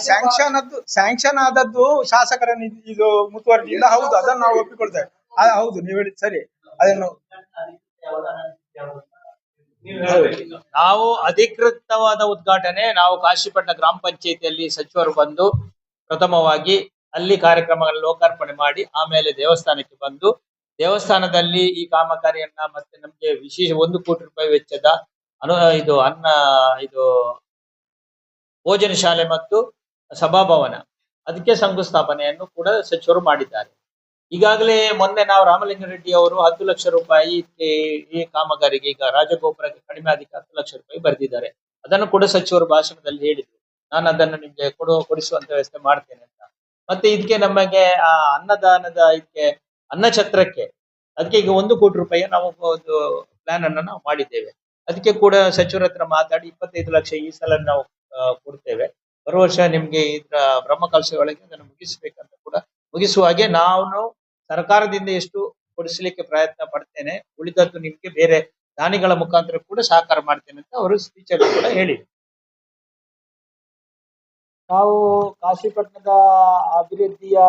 Speaker 2: ಸ್ಯಾಂಕ್ಷನ್ ಆದದ್ದು ಶಾಸಕರ ಇದು ಮುತುವರ್ಜಿಯಿಂದ ಹೌದು, ಅದನ್ನು ನಾವು ಒಪ್ಪಿಕೊಳ್ತೇವೆ. ಹೌದು, ನೀವು ಹೇಳಿದ್ ಸರಿ. ಅದನ್ನು
Speaker 1: ನಾವು ಅಧಿಕೃತವಾದ ಉದ್ಘಾಟನೆ ನಾವು ಕಾಶಿಪಟ್ಟಣ ಗ್ರಾಮ ಪಂಚಾಯತಿಯಲ್ಲಿ ಸಚಿವರು ಬಂದು ಪ್ರಥಮವಾಗಿ ಅಲ್ಲಿ ಕಾರ್ಯಕ್ರಮಗಳನ್ನು ಲೋಕಾರ್ಪಣೆ ಮಾಡಿ ಆಮೇಲೆ ದೇವಸ್ಥಾನಕ್ಕೆ ಬಂದು ದೇವಸ್ಥಾನದಲ್ಲಿ ಈ ಕಾಮಗಾರಿಯನ್ನ ಮತ್ತೆ ನಮ್ಗೆ ವಿಶೇಷ 1 ಕೋಟಿ ರೂಪಾಯಿ ವೆಚ್ಚದ ಇದು ಭೋಜನ ಶಾಲೆ ಮತ್ತು ಸಭಾಭವನ ಅದಕ್ಕೆ ಶಂಕುಸ್ಥಾಪನೆಯನ್ನು ಕೂಡ ಸಚಿವರು ಮಾಡಿದ್ದಾರೆ. ಈಗಾಗಲೇ ಮೊನ್ನೆ ನಾವು ರಾಮಲಿಂಗಾರೆಡ್ಡಿ ಅವರು 10 ಲಕ್ಷ ರೂಪಾಯಿ ಈ ಕಾಮಗಾರಿಗೆ ಈಗ ರಾಜಗೋಪುರಕ್ಕೆ ಕಡಿಮೆ ಅದಕ್ಕೆ 10 ಲಕ್ಷ ರೂಪಾಯಿ ಬರೆದಿದ್ದಾರೆ. ಅದನ್ನು ಕೂಡ ಸಚಿವರು ಭಾಷಣದಲ್ಲಿ ಹೇಳಿದ್ರು, ನಾನು ಅದನ್ನು ನಿಮ್ಗೆ ಕೊಡಿಸುವಂತ ವ್ಯವಸ್ಥೆ ಮಾಡ್ತೇನೆ ಅಂತ. ಮತ್ತೆ ಇದಕ್ಕೆ ನಮಗೆ ಆ ಅನ್ನದಾನದ ಇದಕ್ಕೆ ಅನ್ನಛತ್ರಕ್ಕೆ ಅದಕ್ಕೆ ಈಗ 1 ಕೋಟಿ ರೂಪಾಯಿ ನಾವು ಒಂದು ಪ್ಲಾನ್ ಅನ್ನು ನಾವು ಮಾಡಿದ್ದೇವೆ. ಅದಕ್ಕೆ ಕೂಡ ಸಚಿವರ ಹತ್ರ ಮಾತಾಡಿ 25 ಲಕ್ಷ ಈ ಸಲ ನಾವು ಕೊಡ್ತೇವೆ. ಬರುವ ವರ್ಷ ನಿಮ್ಗೆ ಇದರ ಬ್ರಹ್ಮಕಲಶ ಒಳಗೆ ಅದನ್ನು ಮುಗಿಸ್ಬೇಕಂತ ಕೂಡ ಮುಗಿಸುವ ಹಾಗೆ ನಾನು ಸರ್ಕಾರದಿಂದ ಎಷ್ಟು ಕೊಡಿಸ್ಲಿಕ್ಕೆ ಪ್ರಯತ್ನ ಪಡ್ತೇನೆ, ಉಳಿದದ್ದು ನಿಮ್ಗೆ ಬೇರೆ ದಾನಿಗಳ ಮುಖಾಂತರ ಕೂಡ ಸಹಕಾರ ಮಾಡ್ತೇನೆ ಅಂತ ಅವರು ಸ್ಪೀಚ್ ಅಲ್ಲಿ ಕೂಡ ಹೇಳಿ. ನಾವು ಕಾಶಿಪಟ್ಟಣದ ಅಭಿವೃದ್ಧಿಯ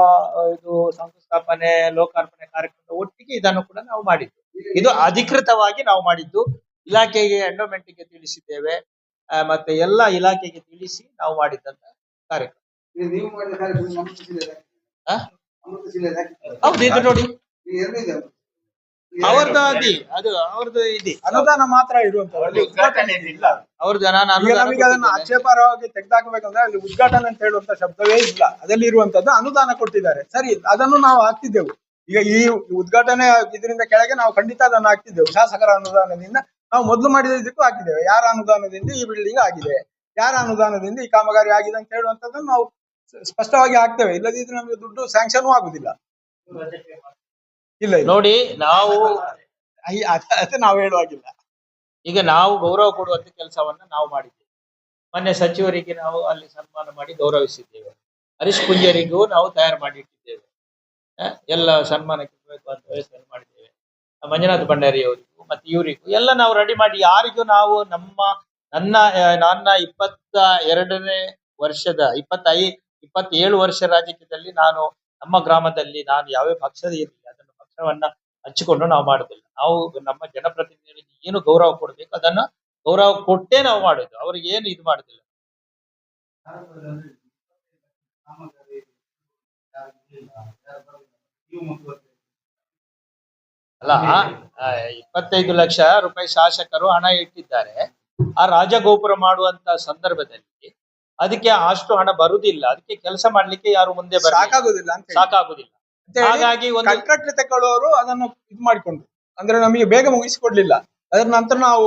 Speaker 1: ಇದು ಶಂಕುಸ್ಥಾಪನೆ ಲೋಕಾರ್ಪಣೆ ಕಾರ್ಯಕ್ರಮದ ಒಟ್ಟಿಗೆ ಇದನ್ನು ಕೂಡ ನಾವು ಮಾಡಿದ್ದು. ಇದು ಅಧಿಕೃತವಾಗಿ ನಾವು ಮಾಡಿದ್ದು. ಇಲಾಖೆಗೆ ಎಂಡೋಮೆಂಟ್ಗೆ ತಿಳಿಸಿದ್ದೇವೆ, ಮತ್ತೆ ಎಲ್ಲ ಇಲಾಖೆಗೆ ತಿಳಿಸಿ ನಾವು ಮಾಡಿದಂತ ಕಾರ್ಯಕ್ರಮ. ಹೌದು, ಇದು ನೋಡಿ ಅವ್ರದ್ದು ಅದು ಅವ್ರದ್ದು ಇದೆ,
Speaker 2: ಅನುದಾನ ಮಾತ್ರ ಇರುವಂತದ್ದು, ಉದ್ಘಾಟನೆ ಇಲ್ಲ ಅವ್ರದ್ದು. ನಮಗೆ ಅದನ್ನು ಆಕ್ಷೇಪಾರ್ಹವಾಗಿ ತೆಗೆದಾಕಬೇಕಂದ್ರೆ ಅಲ್ಲಿ ಉದ್ಘಾಟನೆ ಅಂತ ಹೇಳುವಂತ ಶಬ್ದವೇ ಇಲ್ಲ. ಅದರಲ್ಲಿ ಇರುವಂತದ್ದು ಅನುದಾನ ಕೊಟ್ಟಿದ್ದಾರೆ, ಸರಿ, ಅದನ್ನು ನಾವು ಹಾಕ್ತಿದ್ದೆವು. ಈಗ ಈ ಉದ್ಘಾಟನೆ ಇದರಿಂದ ಕೆಳಗೆ ನಾವು ಖಂಡಿತ ಅದನ್ನು ಹಾಕ್ತಿದ್ದೆವು. ಶಾಸಕರ ಅನುದಾನದಿಂದ ನಾವು ಮೊದಲು ಮಾಡಿದ್ದಕ್ಕೂ ಹಾಕಿದ್ದೇವೆ. ಯಾರ ಅನುದಾನದಿಂದ ಈ ಬಿಲ್ಡಿಂಗ್ ಆಗಿದೆ, ಯಾರ ಅನುದಾನದಿಂದ ಈ ಕಾಮಗಾರಿ ಆಗಿದೆ ಅಂತ ಹೇಳುವಂತದ್ದನ್ನು ನಾವು ಸ್ಪಷ್ಟವಾಗಿ ಹಾಕ್ತೇವೆ. ಇಲ್ಲದಿದ್ರೆ ನಮಗೆ ದುಡ್ಡು ಸ್ಯಾಂಕ್ಷನ್ ಆಗುದಿಲ್ಲ. ಇಲ್ಲ
Speaker 1: ನೋಡಿ, ನಾವು
Speaker 2: ನಾವು ಹೇಳುವಾಗಿಲ್ಲ.
Speaker 1: ಈಗ ನಾವು ಗೌರವ ಕೊಡುವಂತ ಕೆಲಸವನ್ನ ನಾವು ಮಾಡಿದ್ದೇವೆ. ಮೊನ್ನೆ ಸಚಿವರಿಗೆ ನಾವು ಅಲ್ಲಿ ಸನ್ಮಾನ ಮಾಡಿ ಗೌರವಿಸಿದ್ದೇವೆ. ಹರೀಶ್ ಪುಂಜರಿಗೂ ನಾವು ತಯಾರು ಮಾಡಿ ಇಟ್ಟಿದ್ದೇವೆ. ಎಲ್ಲ ಸನ್ಮಾನಕ್ಕೆ ಅಂತ ವ್ಯವಸ್ಥೆ ಮಾಡಿದ್ದೇವೆ. ಮಂಜುನಾಥ್ ಭಂಡಾರಿ ಅವರಿಗೂ ಮತ್ತೆ ಇವರಿಗೂ ಎಲ್ಲ ನಾವು ರೆಡಿ ಮಾಡಿ, ಯಾರಿಗೂ ನಾವು ನನ್ನ 22ನೇ ವರ್ಷದ 27 ವರ್ಷ ರಾಜಕೀಯದಲ್ಲಿ ನಾನು ನಮ್ಮ ಗ್ರಾಮದಲ್ಲಿ ನಾನು ಯಾವ್ಯಾವ ಪಕ್ಷದ ಇರಲಿ ಅದನ್ನು ಪಕ್ಷವನ್ನ ಹಂಚಿಕೊಂಡು ನಾವು ಮಾಡುದಿಲ್ಲ. ನಾವು ನಮ್ಮ ಜನಪ್ರತಿನಿಧಿಗಳಿಗೆ ಏನು ಗೌರವ ಕೊಡ್ಬೇಕು ಅದನ್ನ ಗೌರವ ಕೊಟ್ಟೇ ನಾವು ಮಾಡುದು. ಅವ್ರಿಗೆ ಏನು ಇದು ಮಾಡುದಿಲ್ಲ. ಅಲ್ಲ, 25 ಲಕ್ಷ ರೂಪಾಯಿ ಶಾಸಕರು ಹಣ ಇಟ್ಟಿದ್ದಾರೆ. ಆ ರಾಜಗೋಪುರ ಮಾಡುವಂತ ಸಂದರ್ಭದಲ್ಲಿ ಅದಕ್ಕೆ ಅಷ್ಟು ಹಣ ಬರುದಿಲ್ಲ. ಅದಕ್ಕೆ ಕೆಲಸ ಮಾಡ್ಲಿಕ್ಕೆ ಯಾರು ಮುಂದೆ
Speaker 2: ಸಾಕಾಗುದಿಲ್ಲ.
Speaker 1: ಹಾಗಾಗಿ ಒಂದು
Speaker 2: ಕಾಂಟ್ರಾಕ್ಟ್ ತಗೊಳ್ಳುವವರು ಅದನ್ನು ಇದು ಮಾಡಿಕೊಂಡ್ರು, ಅಂದ್ರೆ ನಮಗೆ ಬೇಗ ಮುಗಿಸಿಕೊಡ್ಲಿಲ್ಲ. ಅದರ ನಂತರ ನಾವು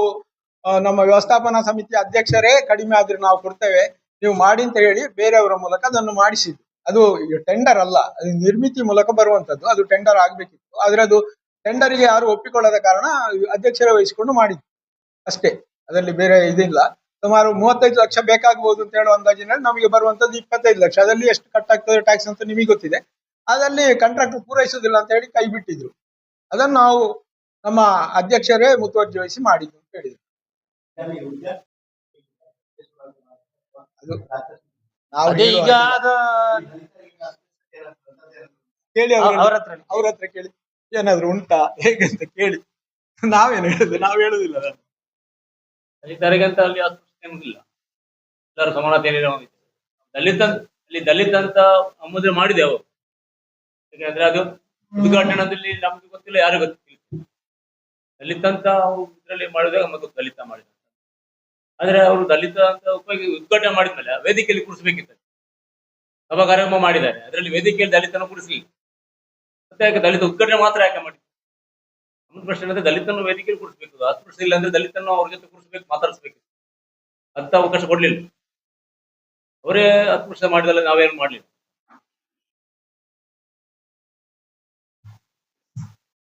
Speaker 2: ನಮ್ಮ ವ್ಯವಸ್ಥಾಪನಾ ಸಮಿತಿ ಅಧ್ಯಕ್ಷರೇ ಕಡಿಮೆ ಆದ್ರೆ ನಾವು ಕೊಡ್ತೇವೆ, ನೀವು ಮಾಡಿ ಅಂತ ಹೇಳಿ ಬೇರೆಯವರ ಮೂಲಕ ಅದನ್ನು ಮಾಡಿಸಿದ್ರು. ಅದು ಟೆಂಡರ್ ಅಲ್ಲ, ಅದು ನಿರ್ಮಿತಿ ಮೂಲಕ ಬರುವಂತದ್ದು. ಅದು ಟೆಂಡರ್ ಆಗ್ಬೇಕಿತ್ತು, ಆದ್ರೆ ಅದು ಟೆಂಡರ್ಗೆ ಯಾರು ಒಪ್ಪಿಕೊಳ್ಳದ ಕಾರಣ ಅಧ್ಯಕ್ಷರೇ ವಹಿಸಿಕೊಂಡು ಮಾಡಿದ್ರು ಅಷ್ಟೇ. ಅದರಲ್ಲಿ ಬೇರೆ ಇದಿಲ್ಲ. ಸುಮಾರು 35 ಲಕ್ಷ ಬೇಕಾಗಬಹುದು ಅಂತ ಹೇಳುವ ಅಂದಾಜಿನಲ್ಲಿ ನಮಗೆ ಬರುವಂತದ್ದು 25 ಲಕ್ಷ. ಅದರಲ್ಲಿ ಎಷ್ಟು ಕಟ್ ಆಗ್ತದೆ ಟ್ಯಾಕ್ಸ್ ಅಂತ ನಿಮಗೆ ಗೊತ್ತಿದೆ. ಅದಲ್ಲಿ ಕಾಂಟ್ರಾಕ್ಟ್ ಪೂರೈಸುವುದಿಲ್ಲ ಅಂತ ಹೇಳಿ ಕೈ ಬಿಟ್ಟಿದ್ರು. ಅದನ್ನು ನಾವು ನಮ್ಮ ಅಧ್ಯಕ್ಷರೇ ಮುತುವರ್ಜಿ ವಹಿಸಿ ಮಾಡಿದ್ರು ಅಂತ ಹೇಳಿದ್ರು. ನಾವು
Speaker 1: ಈಗ
Speaker 2: ಕೇಳಿ ಅವ್ರ ಹತ್ರ ಕೇಳಿ ಏನಾದ್ರು ಉಂಟಾ ಹೇಗಂತ ಕೇಳಿ. ನಾವೇನು ಹೇಳುದು, ನಾವು ಹೇಳುದಿಲ್ಲ.
Speaker 3: ದಲಿತರಿಗಂತ ಅಲ್ಲಿ ಇಲ್ಲ, ಎಲ್ಲರೂ ಸಮಾನತೆ ದಲಿತ ಅಂತ ಮುದ್ರೆ ಮಾಡಿದೆ ಅವರು. ಯಾಕಂದ್ರೆ ಅದು ಉದ್ಘಾಟನದಲ್ಲಿ ನಮ್ಗೆ ಗೊತ್ತಿಲ್ಲ, ಯಾರು ಗೊತ್ತಿಲ್ಲ. ದಲಿತ ಅಂತ ಇದರಲ್ಲಿ ಮಾಡಿದಾಗ ನಮಗೆ ದಲಿತ ಮಾಡಿದ. ಆದ್ರೆ ಅವರು ದಲಿತ ಅಂತ ಉದ್ಘಾಟನೆ ಮಾಡಿದ್ಮೇಲೆ ವೇದಿಕೆಯಲ್ಲಿ ಕೂರಿಸ್ಬೇಕಿತ್ತು. ಸಭಾ ಕಾರ್ಯಕ್ರಮ ಮಾಡಿದ್ದಾರೆ, ಅದರಲ್ಲಿ ವೇದಿಕೆಯಲ್ಲಿ ದಲಿತನ ಕೂರಿಸಲಿಲ್ಲ. ಮತ್ತೆ ಯಾಕೆ ದಲಿತ ಉದ್ಘಾಟನೆ ಮಾತ್ರ ಯಾಕೆ ಮಾಡಿ? ನಮ್ಮ ಪ್ರಶ್ನೆ ಅಂದ್ರೆ ದಲಿತನ ವೇದಿಕೆಯಲ್ಲಿ ಕೂರಿಸ್ಬೇಕು. ಅಸ್ಪೃಶ್ಯ ಇಲ್ಲ ಅಂದ್ರೆ ದಲಿತನ ಅವ್ರ ಜೊತೆ ಕೂರಿಸ್ಬೇಕು, ಮಾತಾಡಿಸ್ಬೇಕು. ಅಂತ ಅವಕಾಶ ಕೊಡ್ಲಿಲ್ಲ. ಅವರೇ ಅಸ್ಪೃಶ್ಯ ಮಾಡಿದಲ್ಲ, ನಾವೇನು ಮಾಡ್ಲಿಲ್ಲ.